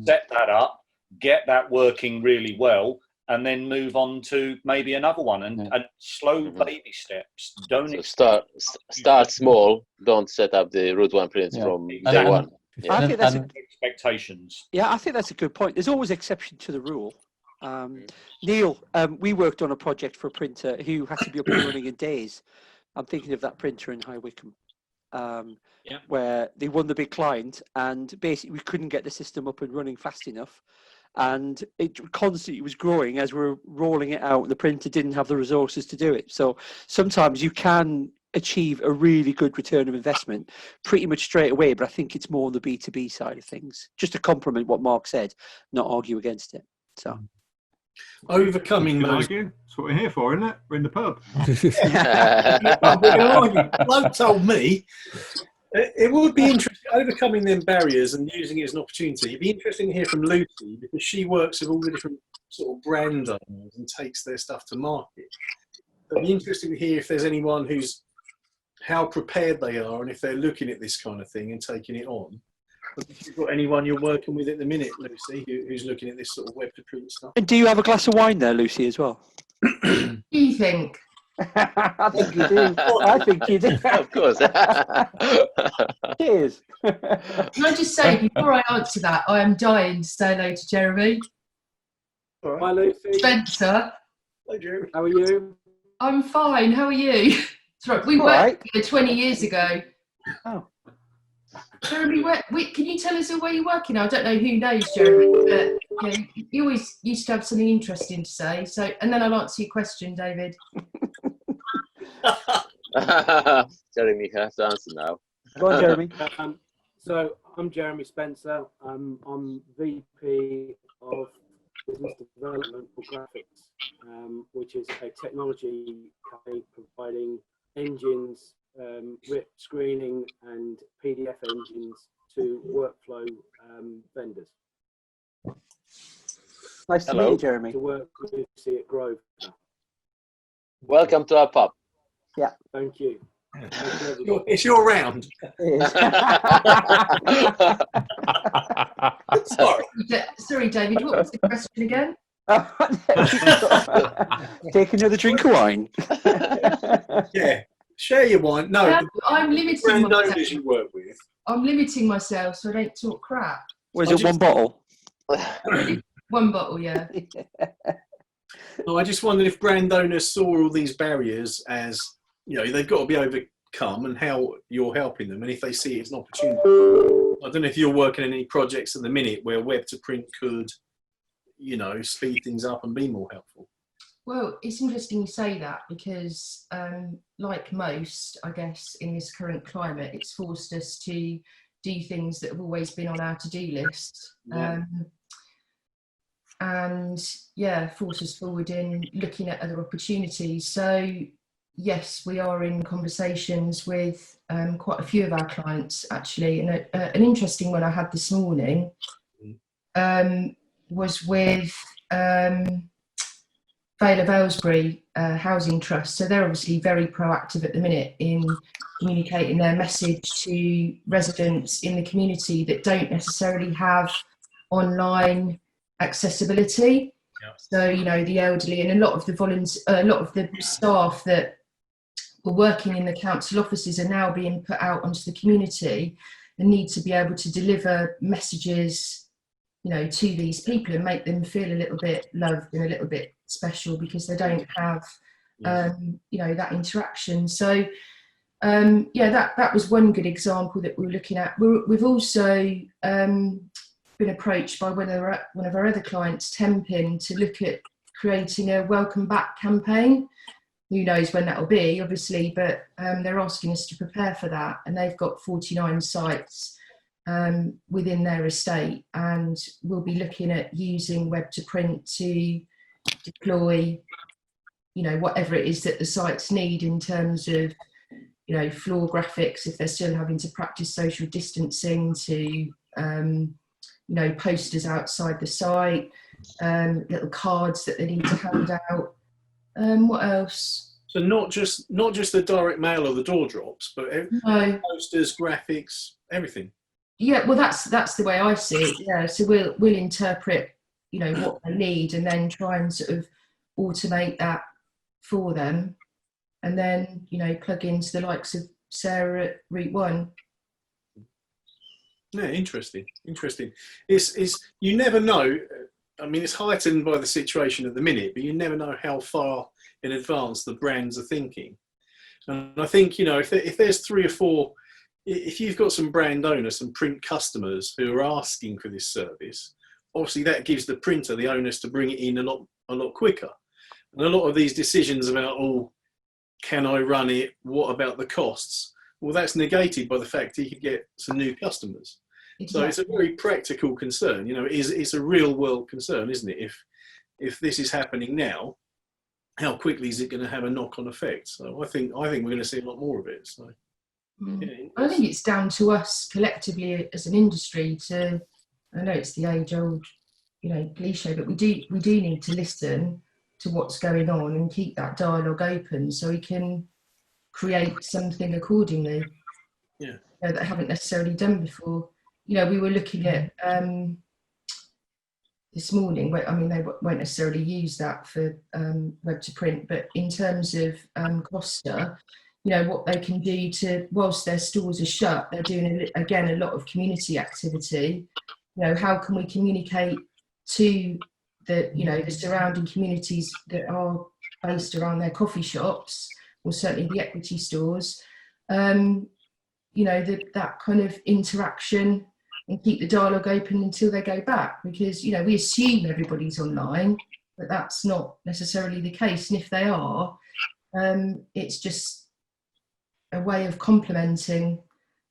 Speaker 15: set that up, get that working really well, and then move on to maybe another one and slow baby steps. Don't
Speaker 4: start small. Don't set up the Route 1 prints from day one.
Speaker 14: I think that's
Speaker 15: expectations.
Speaker 14: Yeah, I think that's a good point. There's always exception to the rule. Neil, we worked on a project for a printer who had to be up and running in days. I'm thinking of that printer in High Wycombe, where they won the big client, and basically we couldn't get the system up and running fast enough. And it constantly was growing as we were rolling it out. The printer didn't have the resources to do it. So sometimes you can achieve a really good return of investment pretty much straight away, but I think it's more on the B2B side of things. Just to complement what Mark said, not argue against it. So
Speaker 1: overcoming those.
Speaker 9: That's what we're here for, isn't it? We're in the pub.
Speaker 1: Bloke told me it would be interesting overcoming them barriers and using it as an opportunity. It'd be interesting to hear from Lucy, because she works with all the different sort of brand owners and takes their stuff to market. It'd be interesting to hear if there's anyone who's how prepared they are and if they're looking at this kind of thing and taking it on. But if you've got anyone you're working with at the minute, Lucy, who's looking at this sort of web to print stuff.
Speaker 14: And do you have a glass of wine there, Lucy, as well?
Speaker 16: Do you think?
Speaker 14: I think you do. I think you do.
Speaker 4: Of course.
Speaker 14: Cheers.
Speaker 16: Can I just say, before I answer that, I am dying to say hello to Jeremy.
Speaker 1: All right. Hi, Lucy.
Speaker 16: Spencer.
Speaker 1: Hi, Jeremy.
Speaker 14: How are you?
Speaker 16: I'm fine. How are you? Sorry, we worked here 20 years ago.
Speaker 14: Oh.
Speaker 16: Jeremy, can you tell us where you're working? I don't know who knows Jeremy, but you always used to have something interesting to say. So, and then I'll answer your question, David.
Speaker 4: Jeremy has to answer now.
Speaker 14: Go on, Jeremy.
Speaker 17: So I'm Jeremy Spencer. I'm VP of Business Development for Graphics, which is a technology company providing engines, RIP screening and PDF engines to workflow vendors.
Speaker 14: Nice to meet you, Jeremy.
Speaker 17: To work with Lucy at Grove.
Speaker 4: Welcome to our pub.
Speaker 14: Yeah.
Speaker 17: Thank you.
Speaker 1: It's your round.
Speaker 16: Sorry, David, what was the question again?
Speaker 14: Take another drink of wine.
Speaker 1: Yeah. Share your wine. No,
Speaker 16: I'm limiting
Speaker 1: brand
Speaker 16: myself.
Speaker 1: owners you work with.
Speaker 16: I'm limiting myself so I don't talk crap.
Speaker 14: Was it one bottle?
Speaker 16: One bottle, yeah.
Speaker 1: No, I just wondered if brand owners saw all these barriers as, they've got to be overcome and how you're helping them, and if they see it as an opportunity. I don't know if you're working on any projects at the minute where web to print could, speed things up and be more helpful.
Speaker 16: Well, it's interesting you say that because, like most, I guess, in this current climate, it's forced us to do things that have always been on our to-do list.
Speaker 17: Yeah.
Speaker 16: And force us forward in looking at other opportunities. So, yes, we are in conversations with quite a few of our clients, actually. And an interesting one I had this morning was with Vale of Aylesbury Housing Trust. So they're obviously very proactive at the minute in communicating their message to residents in the community that don't necessarily have online accessibility. So, you know, the elderly and a lot of the staff that were working in the council offices are now being put out onto the community and need to be able to deliver messages, you know, to these people and make them feel a little bit loved and a little bit special because they don't have, you know, that interaction. So, yeah, that was one good example that we were looking at. We've also been approached by one of our other clients, Tempin, to look at creating a welcome back campaign. Who knows when that'll be, obviously, but they're asking us to prepare for that. And they've got 49 sites within their estate, and we'll be looking at using web to print to deploy, you know, whatever it is that the sites need in terms of, you know, floor graphics if they're still having to practice social distancing, to you know, posters outside the site, little cards that they need to hand out. What else?
Speaker 1: So not just the direct mail or the door drops, but posters, graphics, everything.
Speaker 16: Yeah, well, that's the way I see it. Yeah, so we'll interpret, you know, what they need and then try and sort of automate that for them, and then, you know, plug into the likes of Sarah at Route One.
Speaker 1: Yeah, interesting. It's you never know. I mean, it's heightened by the situation at the minute, but you never know how far in advance the brands are thinking. And I think, you know, if there's 3 or 4, if you've got some brand owners, some print customers who are asking for this service, obviously that gives the printer the onus to bring it in a lot quicker. And a lot of these decisions about, oh, can I run it? What about the costs? Well, that's negated by the fact he could get some new customers. Exactly. So it's a very practical concern. You know, it's a real world concern, isn't it? If this is happening now, how quickly is it going to have a knock-on effect? So I think we're going to see a lot more of it. So yeah,
Speaker 16: I think it's down to us collectively as an industry to. I know it's the age-old, you know, cliche, but we do need to listen to what's going on and keep that dialogue open so we can create something accordingly.
Speaker 1: Yeah.
Speaker 16: You know, that haven't necessarily done before. You know, we were looking at this morning. I mean, they won't necessarily use that for web to print, but in terms of Costa, you know, what they can do to, whilst their stores are shut, they're doing again a lot of community activity. You know, how can we communicate to the, you know, the surrounding communities that are based around their coffee shops, or certainly the equity stores, you know, that kind of interaction, and keep the dialogue open until they go back, because, you know, we assume everybody's online, but that's not necessarily the case. And if they are, it's just a way of complementing,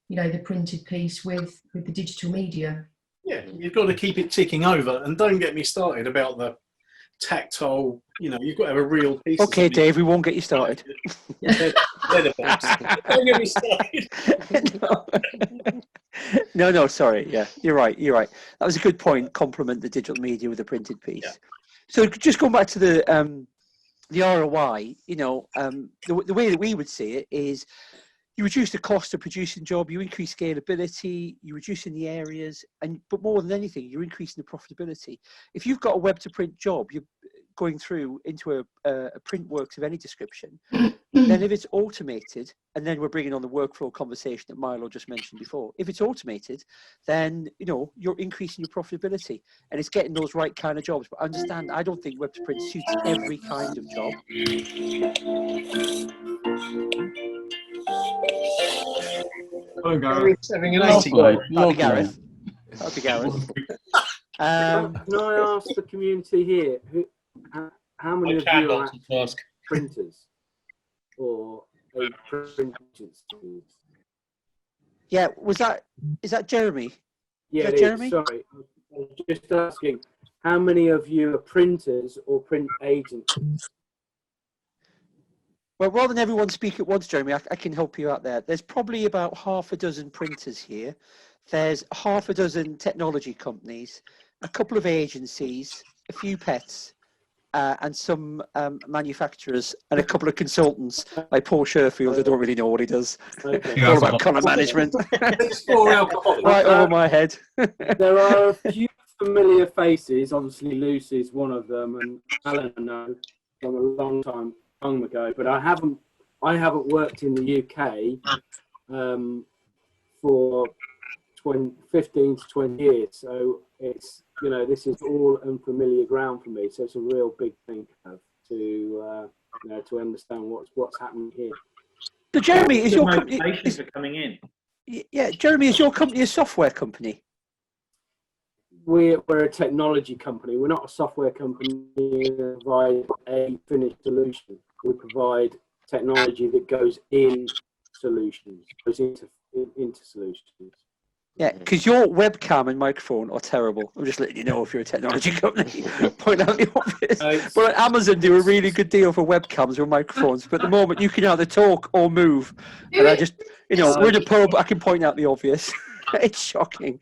Speaker 16: you know, the printed piece with the digital media.
Speaker 1: Yeah, you've got to keep it ticking over, and don't get me started about the tactile. You know, you've got to have a real piece.
Speaker 14: Okay, Dave, we won't get you started.
Speaker 1: Don't get me started.
Speaker 14: No, sorry. Yeah, you're right. That was a good point. Complement the digital media with a printed piece. Yeah. So just going back to the ROI, you know, the way that we would see it is, you reduce the cost of producing job, you increase scalability, you reduce in the areas, but more than anything, you're increasing the profitability. If you've got a web to print job, you're going through into a print works of any description, then if it's automated, and then we're bringing on the workflow conversation that Milo just mentioned before, if it's automated, then, you know, you're increasing your profitability, and it's getting those right kind of jobs. But understand, I don't think web to print suits every kind of job.
Speaker 9: Hello, Gareth.
Speaker 1: Having an
Speaker 14: That'd be Gareth. That'd be Gareth.
Speaker 17: Can I ask the community here, how many of you are printers or print agencies?
Speaker 14: Yeah, is that Jeremy?
Speaker 17: Yeah,
Speaker 14: is that Jeremy?
Speaker 17: Sorry, I was just asking, how many of you are printers or print agencies?
Speaker 14: Well, rather than everyone speak at once, Jeremy, I can help you out there. There's probably about half a dozen printers here. There's half a dozen technology companies, a couple of agencies, a few pets, and some manufacturers, and a couple of consultants like Paul Sherfield. I don't really know what he does.
Speaker 17: Okay.
Speaker 14: All about colour management. Right over my head.
Speaker 17: There are a few familiar faces. Obviously, Lucy's one of them, and Alan I know from a long time ago. But I haven't worked in the UK for 15 to 20 years. So it's, this is all unfamiliar ground for me. So it's a real big thing to understand what's happening here.
Speaker 14: So Jeremy, is your
Speaker 11: motivation
Speaker 14: company?
Speaker 11: for coming in?
Speaker 14: Yeah, Jeremy, is your company a software company?
Speaker 17: We're a technology company. We're not a software company. We provide a finished solution. We provide technology that goes in solutions, goes into solutions.
Speaker 14: Yeah, because your webcam and microphone are terrible. I'm just letting you know if you're a technology company. Point out the obvious. But at Amazon do a really good deal for webcams or microphones. But at the moment, you can either talk or move. And I just, we're in a pub. I can point out the obvious. It's shocking.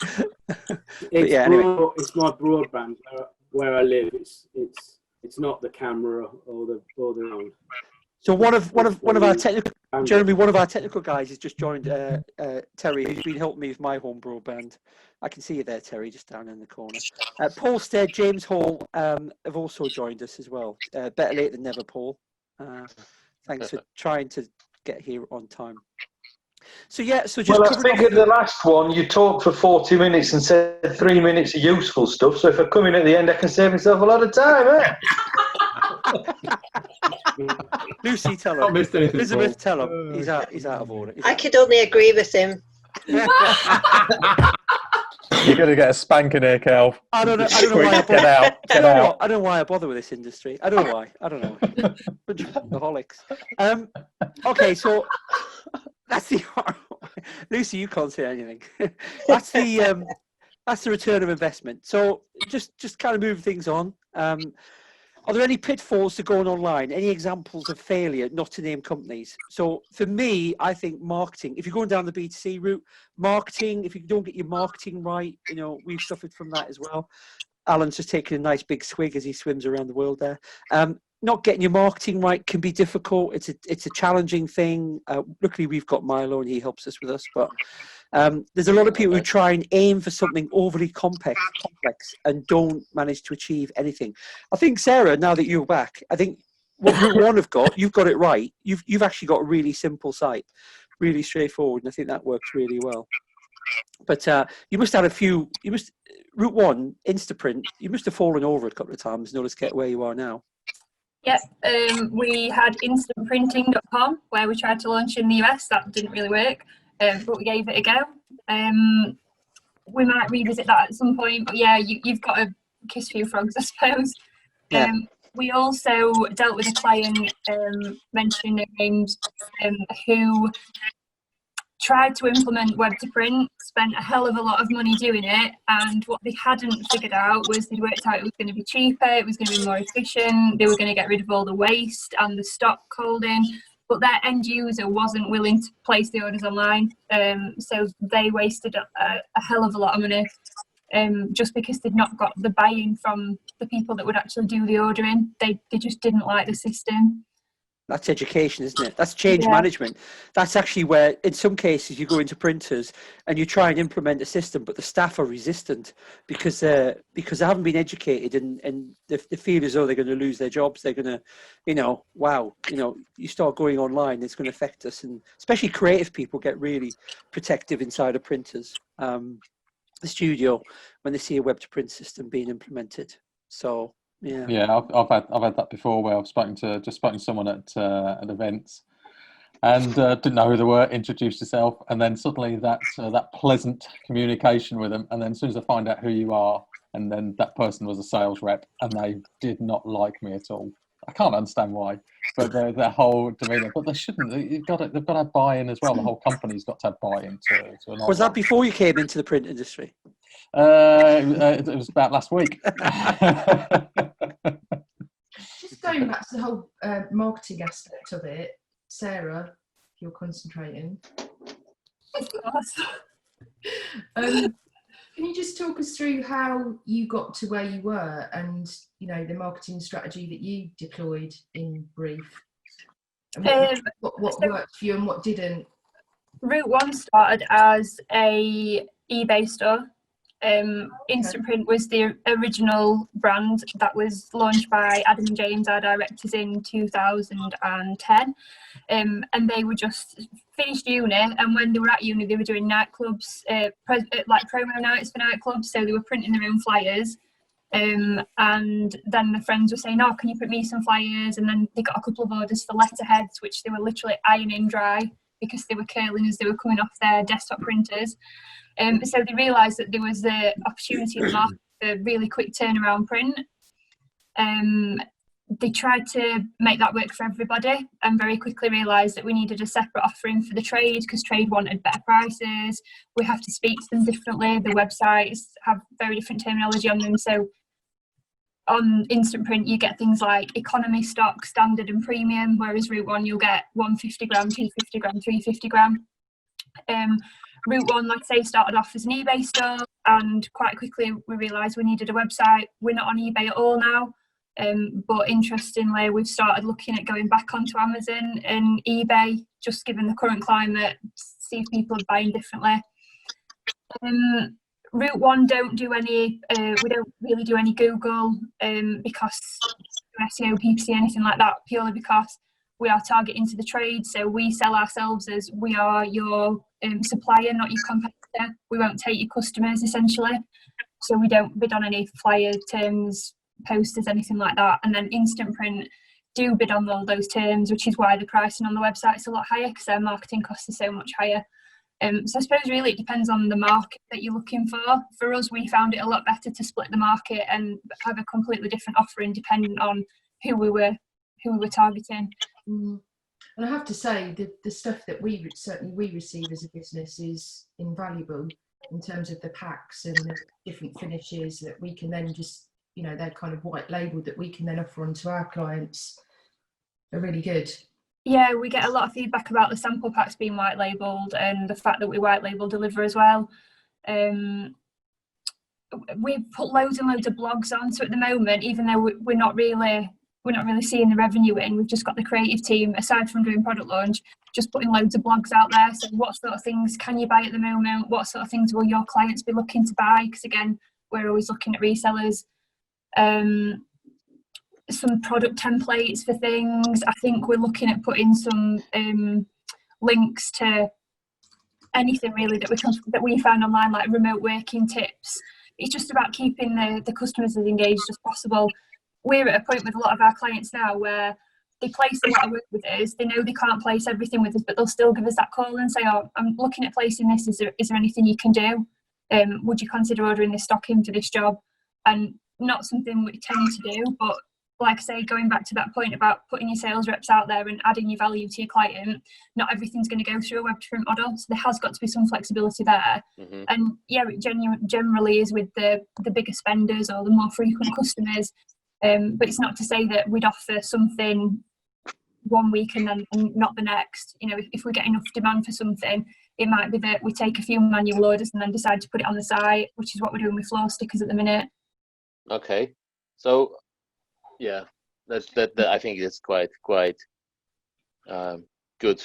Speaker 17: It's,
Speaker 14: yeah, anyway.
Speaker 17: It's my broadband where I live. It's not the camera or the
Speaker 14: So one of our technical Jeremy, one of our technical guys has just joined. Terry, who's been helping me with my home broadband. I can see you there, Terry, just down in the corner. Paul Stead, James Hall have also joined us as well. Better late than never, Paul. Thanks for trying to get here on time. So yeah, so just
Speaker 18: I think at the last one you talked for 40 minutes and said 3 minutes of useful stuff. So if I come in at the end, I can save myself a lot of time, eh?
Speaker 14: Lucy, tell him. Elizabeth, tell him. He's out of order.
Speaker 19: I could only agree with him.
Speaker 6: You're going to get a spanking here, Kel.
Speaker 14: I don't know why
Speaker 6: Get out.
Speaker 14: I don't know why I bother with this industry. I don't know why. I don't know. Alcoholics. Okay, so that's the Lucy. You can't say anything. That's the return of investment. So just kind of move things on. Are there any pitfalls to going online? Any examples of failure, not to name companies? So for me, I think marketing, if you're going down the B2C route, marketing, if you don't get your marketing right, we've suffered from that as well. Alan's just taking a nice big swig as he swims around the world there. Not getting your marketing right can be difficult. It's a challenging thing. Luckily, we've got Milo and he helps us with us. But there's a lot of people who try and aim for something overly complex and don't manage to achieve anything. I think, Sarah, now that you're back, I think what Route One have got, you've got it right. You've actually got a really simple site, really straightforward, and I think that works really well. But you must have Route One, Instaprint, you must have fallen over a couple of times in order to get where you are now.
Speaker 8: Yep, we had instantprinting.com where we tried to launch in the US. That didn't really work, but we gave it a go. We might revisit that at some point, but yeah, you've got to kiss a few frogs, I suppose.
Speaker 14: Yeah.
Speaker 8: We also dealt with a client, mentioning their names, who tried to implement web to print, spent a hell of a lot of money doing it, and what they hadn't figured out was they'd worked out it was going to be cheaper, it was going to be more efficient, they were going to get rid of all the waste and the stock holding, but their end user wasn't willing to place the orders online, so they wasted a hell of a lot of money just because they'd not got the buy-in from the people that would actually do the ordering. They just didn't like the system.
Speaker 14: That's education, isn't it? That's change management. That's actually where, in some cases, you go into printers and you try and implement a system, but the staff are resistant because they haven't been educated and they feel as though they're going to lose their jobs. They're going to, you start going online, it's going to affect us. And especially creative people get really protective inside of printers, the studio, when they see a web to print system being implemented. So,
Speaker 6: yeah, I've had that before where I've spoken to someone at events and didn't know who they were, introduced yourself, and then suddenly that pleasant communication with them, and then as soon as I find out who you are, and then that person was a sales rep, and they did not like me at all. I can't understand why, but their whole demeanour. But they shouldn't. They've got to have buy-in as well. The whole company's got to have buy-in to an
Speaker 14: Was that before you came into the print industry?
Speaker 6: It was about last week.
Speaker 16: Just going back to the whole marketing aspect of it, Sarah, if you're concentrating.
Speaker 8: Of course.
Speaker 16: Can you just talk us through how you got to where you were and, the marketing strategy that you deployed in brief? What worked for you and what didn't?
Speaker 8: Route One started as a eBay store. Instant Print was the original brand that was launched by Adam and James, our directors, in 2010. And they were just finished uni, and when they were at uni, they were doing nightclubs, like promo nights for nightclubs. So they were printing their own flyers. And then the friends were saying, "Oh, can you print me some flyers?" And then they got a couple of orders for letterheads, which they were literally ironing dry because they were curling as they were coming off their desktop printers. So they realised that there was the opportunity in the market for really quick turnaround print. They tried to make that work for everybody, and very quickly realised that we needed a separate offering for the trade, because trade wanted better prices. We have to speak to them differently. The websites have very different terminology on them. So on Instant Print, you get things like economy, stock, standard and premium, whereas Route 1, you'll get 150 gram, 250 gram, 350 gram. Route 1, like I say, started off as an eBay store, and quite quickly we realised we needed a website. We're not on eBay at all now, but interestingly, we've started looking at going back onto Amazon and eBay, just given the current climate, see if people are buying differently. Route 1 don't do any, we don't really do any Google because SEO, PPC, anything like that, purely because we are targeting to the trade. So we sell ourselves as we are your supplier, not your competitor. We won't take your customers, essentially. So we don't bid on any flyer terms, posters, anything like that. And then Instant Print do bid on all those terms, which is why the pricing on the website is a lot higher, because their marketing costs are so much higher. So I suppose really it depends on the market that you're looking for. For us, we found it a lot better to split the market and have a completely different offering depending on who we were targeting.
Speaker 16: And I have to say, the stuff that we receive as a business is invaluable in terms of the packs and the different finishes that we can then just, you know, they're kind of white labeled that we can then offer on to our clients. They're really good.
Speaker 8: Yeah, we get a lot of feedback about the sample packs being white labelled and the fact that we white label deliver as well. We put loads and loads of blogs on, so at the moment, even though we're not really seeing the revenue in, we've just got the creative team, aside from doing product launch, just putting loads of blogs out there. So what sort of things can you buy at the moment? What sort of things will your clients be looking to buy? Because again, we're always looking at resellers. Some product templates for things. I think we're looking at putting some links to anything really that we found online, like remote working tips. It's just about keeping the customers as engaged as possible. We're at a point with a lot of our clients now where they place a lot of work with us. They know they can't place everything with us, but they'll still give us that call and say, "Oh, I'm looking at placing this. Is there anything you can do? Would you consider ordering this stock in for this job?" And not something we tend to do, but like I say, going back to that point about putting your sales reps out there and adding your value to your client, not everything's going to go through a web to print model. So there has got to be some flexibility there. Mm-hmm. And yeah, it generally is with the bigger spenders or the more frequent customers. But it's not to say that we'd offer something one week and then not the next. You know, if we get enough demand for something, it might be that we take a few manual orders and then decide to put it on the site, which is what we're doing with floor stickers at the minute.
Speaker 4: Okay, so yeah, that I think it's quite good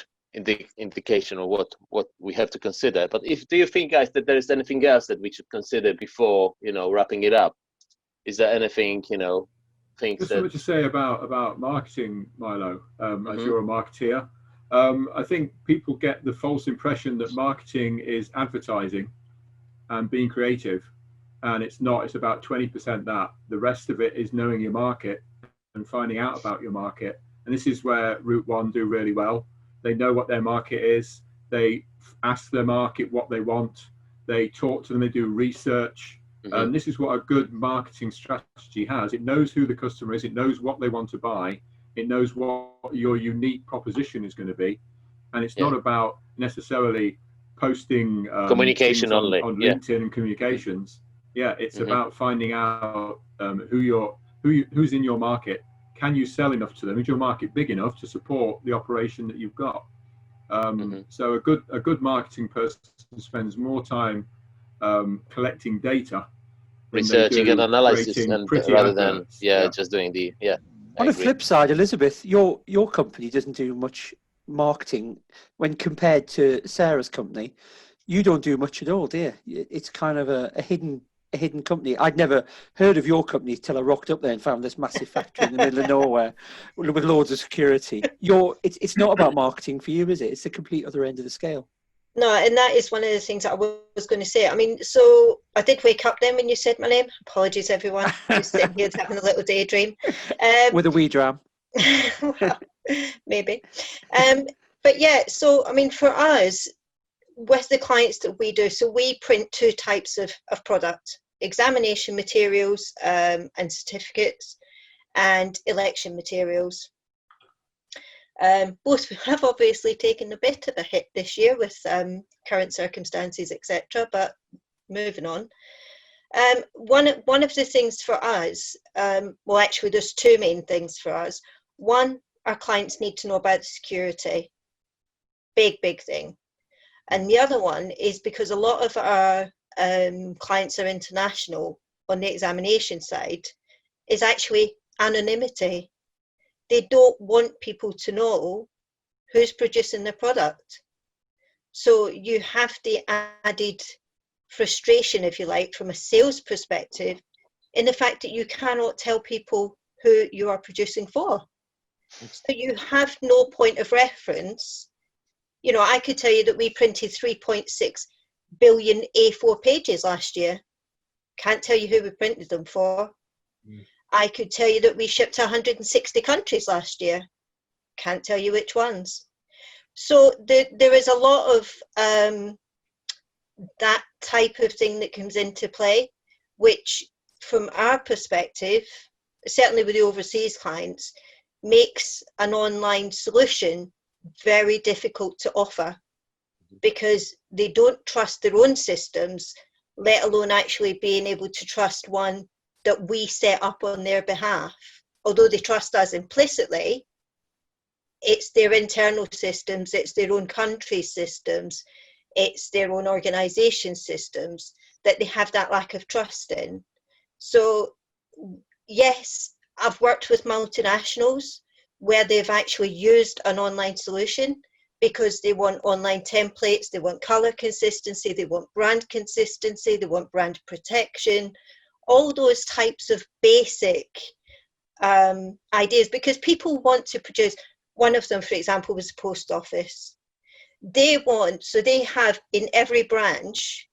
Speaker 4: indication of what we have to consider. But do you think, guys, that there is anything else that we should consider before, you know, wrapping it up? Is there anything, you know, things
Speaker 9: Just
Speaker 4: that...
Speaker 9: something to say about marketing, Milo, as you're a marketeer. I think people get the false impression that marketing is advertising and being creative, and it's not. It's about 20% that. The rest of it is knowing your market and finding out about your market. And this is where Route 1 do really well. They know what their market is. They ask their market what they want. They talk to them. They do research. And this is what a good marketing strategy has. It knows who the customer is. It knows what they want to buy. It knows what your unique proposition is going to be. And it's not about necessarily posting
Speaker 4: communication
Speaker 9: on
Speaker 4: only
Speaker 9: LinkedIn and communications. Yeah, it's about finding out who's in your market. Can you sell enough to them? Is your market big enough to support the operation that you've got? So a good marketing person spends more time collecting data,
Speaker 4: researching and analysis, and rather than just doing the
Speaker 14: On the flip side, Elizabeth, your company doesn't do much marketing when compared to Sarah's company. You don't do much at all, do you? It's kind of a hidden company. I'd never heard of your company till I rocked up there and found this massive factory in the middle of nowhere with loads of security. It's not about marketing for you, is it? It's the complete other end of the scale.
Speaker 19: No, and that is one of the things that I was going to say. I mean, so I did wake up then when you said my name. Apologies, everyone. Just sitting here having a little daydream.
Speaker 14: With a wee dram.
Speaker 19: Well, maybe. But yeah, so I mean, for us, with the clients that we do, so we print two types of product: examination materials and certificates, and election materials. Both have obviously taken a bit of a hit this year with current circumstances, etc. But moving on, one of the things for us, well, actually, there's two main things for us. One, our clients need to know about the security, big thing, and the other one is because a lot of our clients are international. On the examination side, is actually anonymity. They don't want people to know who's producing the product. So you have the added frustration, if you like, from a sales perspective, in the fact that you cannot tell people who you are producing for. So you have no point of reference. You know, I could tell you that we printed 3.6 billion A4 pages last year. Can't tell you who we printed them for. I could tell you that we shipped to 160 countries last year. Can't tell you which ones. So there is a lot of that type of thing that comes into play, which from our perspective, certainly with the overseas clients, makes an online solution very difficult to offer because they don't trust their own systems, let alone actually being able to trust one that we set up on their behalf. Although they trust us implicitly, it's their internal systems, it's their own country systems, it's their own organisation systems that they have that lack of trust in. So yes, I've worked with multinationals where they've actually used an online solution because they want online templates, they want colour consistency, they want brand consistency, they want brand protection, all those types of basic ideas, because people want to produce. One of them, for example, was the post office. They have in every branch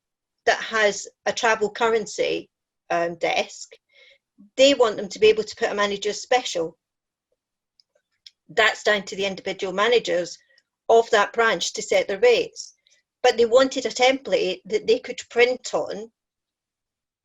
Speaker 19: that has a travel currency desk, they want them to be able to put a manager's special. That's down to the individual managers of that branch to set their rates. But they wanted a template that they could print on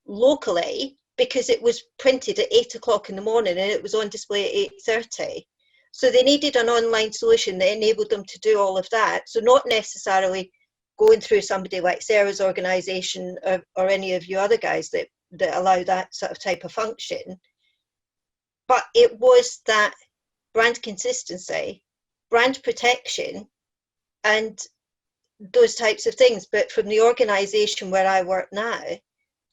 Speaker 19: locally because it was printed at 8 o'clock in the morning and it was on display at 8:30. So they needed an online solution that enabled them to do all of that. So not necessarily going through somebody like Sarah's organisation or any of you other guys that allow that sort of type of function. But it was that brand consistency, brand protection, and those types of things. But from the organisation where I work now,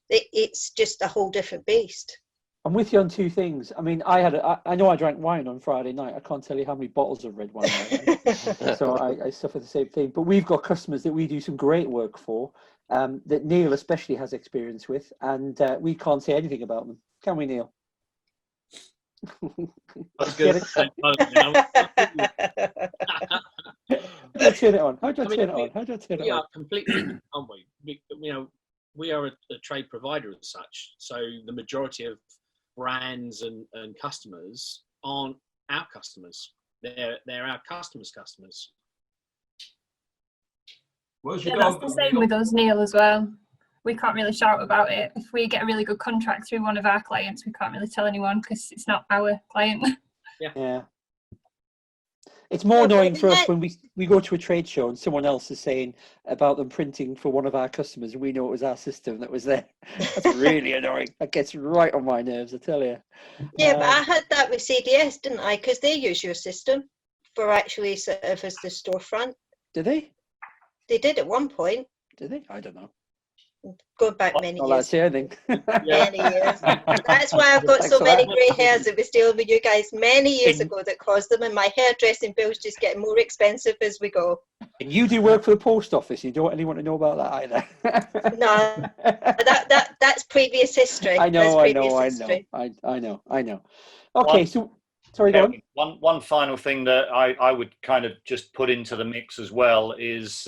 Speaker 19: it's just a whole different beast.
Speaker 14: I'm with you on two things. I mean, I know I drank wine on Friday night. I can't tell you how many bottles of red wine I had. So I suffer the same thing. But we've got customers that we do some great work for, that Neil especially has experience with, and we can't say anything about them. Can we, Neil?
Speaker 12: I was going to say,
Speaker 14: How do I turn it on? How do I turn it on? How do I turn it on?
Speaker 12: We are completely, aren't we? We are a trade provider as such. So the majority of brands and customers aren't our customers. They're our customers' customers.
Speaker 8: Yeah, that's the same with us, Neil, as well. We can't really shout about it. If we get a really good contract through one of our clients, we can't really tell anyone because it's not our client.
Speaker 14: Yeah. It's more annoying for us when we go to a trade show and someone else is saying about them printing for one of our customers and we know it was our system that was there. That's really annoying. That gets right on my nerves, I tell you.
Speaker 19: Yeah, but I had that with CDS, didn't I? Because they use your system for actually sort of as the storefront.
Speaker 14: Did they?
Speaker 19: They did at one point.
Speaker 14: Did they? I don't know.
Speaker 19: Going back many
Speaker 14: Not
Speaker 19: years.
Speaker 14: say anything.
Speaker 19: Many years. That's why I've got so many grey hairs. It was dealing with you guys many years ago that caused them, and my hairdressing bills just getting more expensive as we go.
Speaker 14: And you do work for the post office. You don't want anyone to know about that either.
Speaker 19: No, that's previous history.
Speaker 14: I know,
Speaker 19: That's
Speaker 14: I know,
Speaker 19: previous history.
Speaker 14: I know. Okay, so sorry, go on.
Speaker 15: One final thing that I would kind of just put into the mix as well is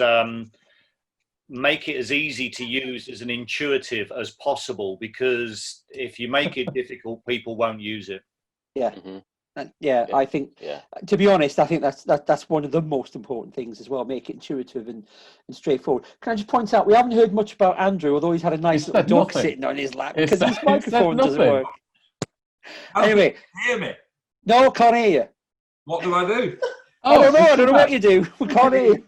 Speaker 15: make it as easy to use as an intuitive as possible, because if you make it difficult, people won't use it.
Speaker 14: Yeah. Yeah, I think, to be honest, I think that's one of the most important things as well. Make it intuitive and straightforward. Can I just point out, we haven't heard much about Andrew, although he's had a nice little dog sitting on his lap because his microphone doesn't work. Anyway,
Speaker 20: hear me?
Speaker 14: No, can't hear you.
Speaker 20: What do I do?
Speaker 14: I don't know what you do. We can't hear you.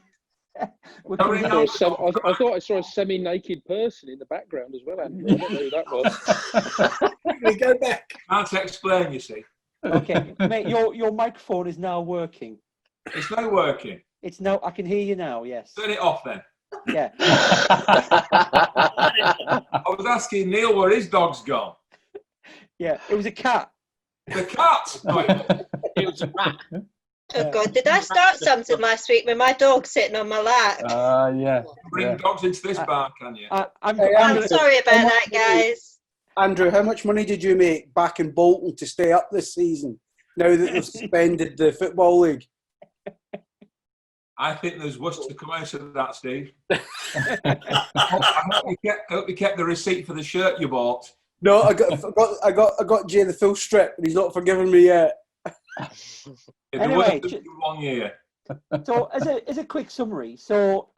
Speaker 5: I thought I saw a semi-naked person in the background as well, Andrew. I don't know who that was.
Speaker 1: We go back.
Speaker 20: Can't explain, you see.
Speaker 14: Okay, mate, your microphone is now working.
Speaker 20: It's not working.
Speaker 14: It's now. I can hear you now. Yes.
Speaker 20: Turn it off then.
Speaker 14: Yeah.
Speaker 20: I was asking Neil where his dog's gone.
Speaker 14: Yeah, it was a cat.
Speaker 20: The cat.
Speaker 12: It was a rat.
Speaker 19: Oh God, did I start something last week with my dog sitting on my lap?
Speaker 6: Yeah.
Speaker 20: Bring dogs into this bar, can you?
Speaker 19: I'm sorry about that, guys.
Speaker 17: Andrew, how much money did you make back in Bolton to stay up this season, now that they've suspended the Football League?
Speaker 20: I think there's worse to come out of that, Steve. I hope you kept the receipt for the shirt you bought.
Speaker 17: No, I got Jay the full strip, and he's not forgiven me yet.
Speaker 14: Anyway,
Speaker 20: long year.
Speaker 14: So as a quick summary, so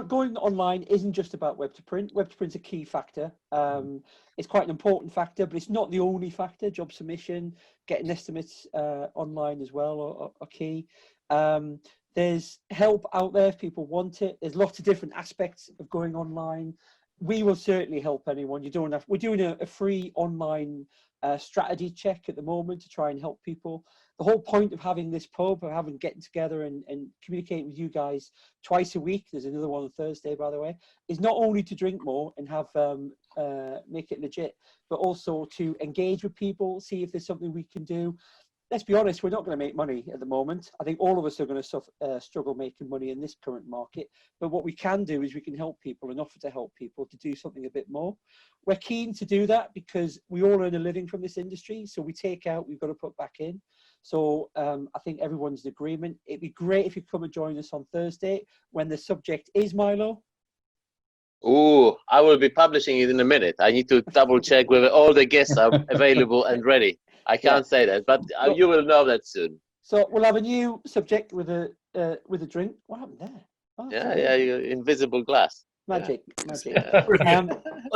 Speaker 14: going online isn't just about web to print. Web to print's a key factor. It's quite an important factor, but it's not the only factor. Job submission, getting estimates online as well are key. There's help out there if people want it. There's lots of different aspects of going online. We will certainly help anyone. You don't have. We're doing a free online strategy check at the moment to try and help people. The whole point of having this pub, of getting together and communicating with you guys twice a week, there's another one on Thursday, by the way, is not only to drink more and have make it legit, but also to engage with people, see if there's something we can do. Let's be honest, we're not going to make money at the moment. I think all of us are going to struggle making money in this current market. But what we can do is we can help people and offer to help people to do something a bit more. We're keen to do that because we all earn a living from this industry. So we take out, we've got to put back in. So I think everyone's in agreement. It'd be great if you come and join us on Thursday when the subject is Milo.
Speaker 4: Ooh, I will be publishing it in a minute. I need to double check whether all the guests are available and ready. I can't say that, but you will know that soon.
Speaker 14: So we'll have a new subject with a drink. What happened there? Oh,
Speaker 4: yeah, invisible glass.
Speaker 14: Magic.
Speaker 1: I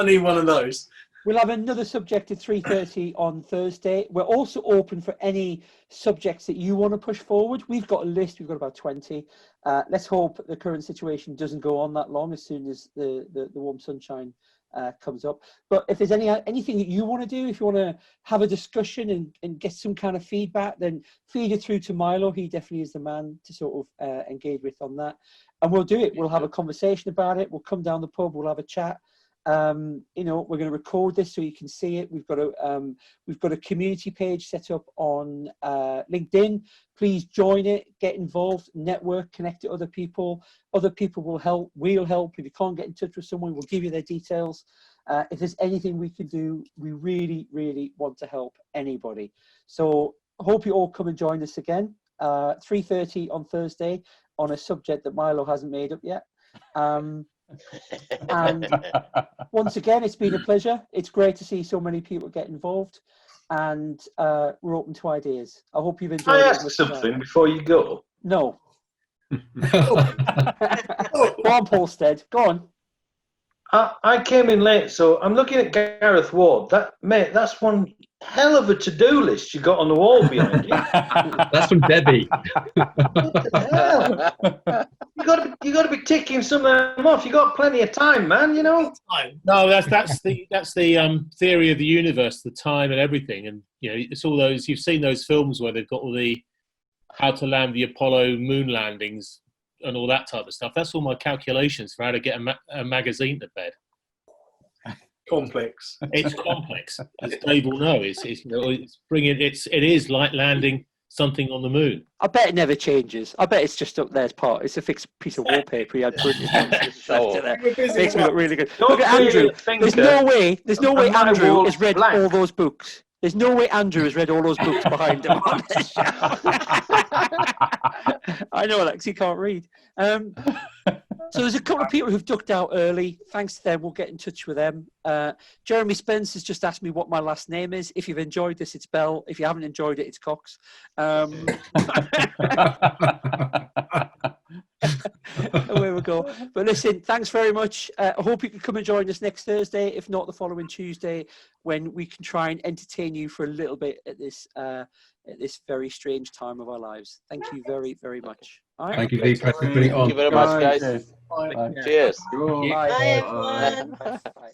Speaker 1: need one of those.
Speaker 14: We'll have another subject at 3:30 on Thursday. We're also open for any subjects that you want to push forward. We've got a list. We've got about 20. Let's hope the current situation doesn't go on that long as soon as the warm sunshine comes up. But if there's anything that you want to do, if you want to have a discussion and get some kind of feedback, then feed it through to Milo. He definitely is the man to sort of engage with on that. And we'll do it. We'll have a conversation about it. We'll come down the pub. We'll have a chat. We're going to record this so you can see it. We've got a community page set up on LinkedIn. Please join it, get involved, network, connect to other people. Other people will help. We'll help. If you can't get in touch with someone, we'll give you their details. If there's anything we can do, we really, really want to help anybody. So I hope you all come and join us again. 3:30 on Thursday on a subject that Milo hasn't made up yet. And once again, it's been a pleasure. It's great to see so many people get involved, and we're open to ideas. I hope you've enjoyed it.
Speaker 18: Can I ask something before you go?
Speaker 14: No. Go on, Paulstead. Go on.
Speaker 18: I came in late, so I'm looking at Gareth Ward. That's one hell of a to-do list you got on the wall behind you.
Speaker 10: That's from Debbie.
Speaker 18: You got to be ticking some of them off. You got plenty of time, man. You know.
Speaker 21: No, that's the theory of the universe, the time and everything, and it's all those. You've seen those films where they've got all the how to land the Apollo moon landings and all that type of stuff. That's all my calculations for how to get a magazine to bed.
Speaker 1: Complex.
Speaker 21: It's complex, as Dave will know. It is like landing something on the moon.
Speaker 14: I bet it never changes. I bet it's just up there as part. It's a fixed piece of wallpaper he had printed once. It's left it there. Makes me look really good. Look at Andrew. There's no way Andrew has read all those books. There's no way Andrew has read all those books behind him on the shelf. I know, Alex, he can't read. So there's a couple of people who've ducked out early. Thanks to them, we'll get in touch with them. Jeremy Spence has just asked me what my last name is. If you've enjoyed this, it's Bell. If you haven't enjoyed it, it's Cox. Away we go. But listen, thanks very much. I hope you can come and join us next Thursday, if not the following Tuesday, when we can try and entertain you for a little bit at this very strange time of our lives. Thank you very, very much. All right?
Speaker 10: Thank you, Lee. Thanks for putting it on.
Speaker 4: Thank you very much, guys.
Speaker 14: Bye.
Speaker 4: Cheers.
Speaker 14: Bye.
Speaker 19: Bye, everyone.
Speaker 14: Bye.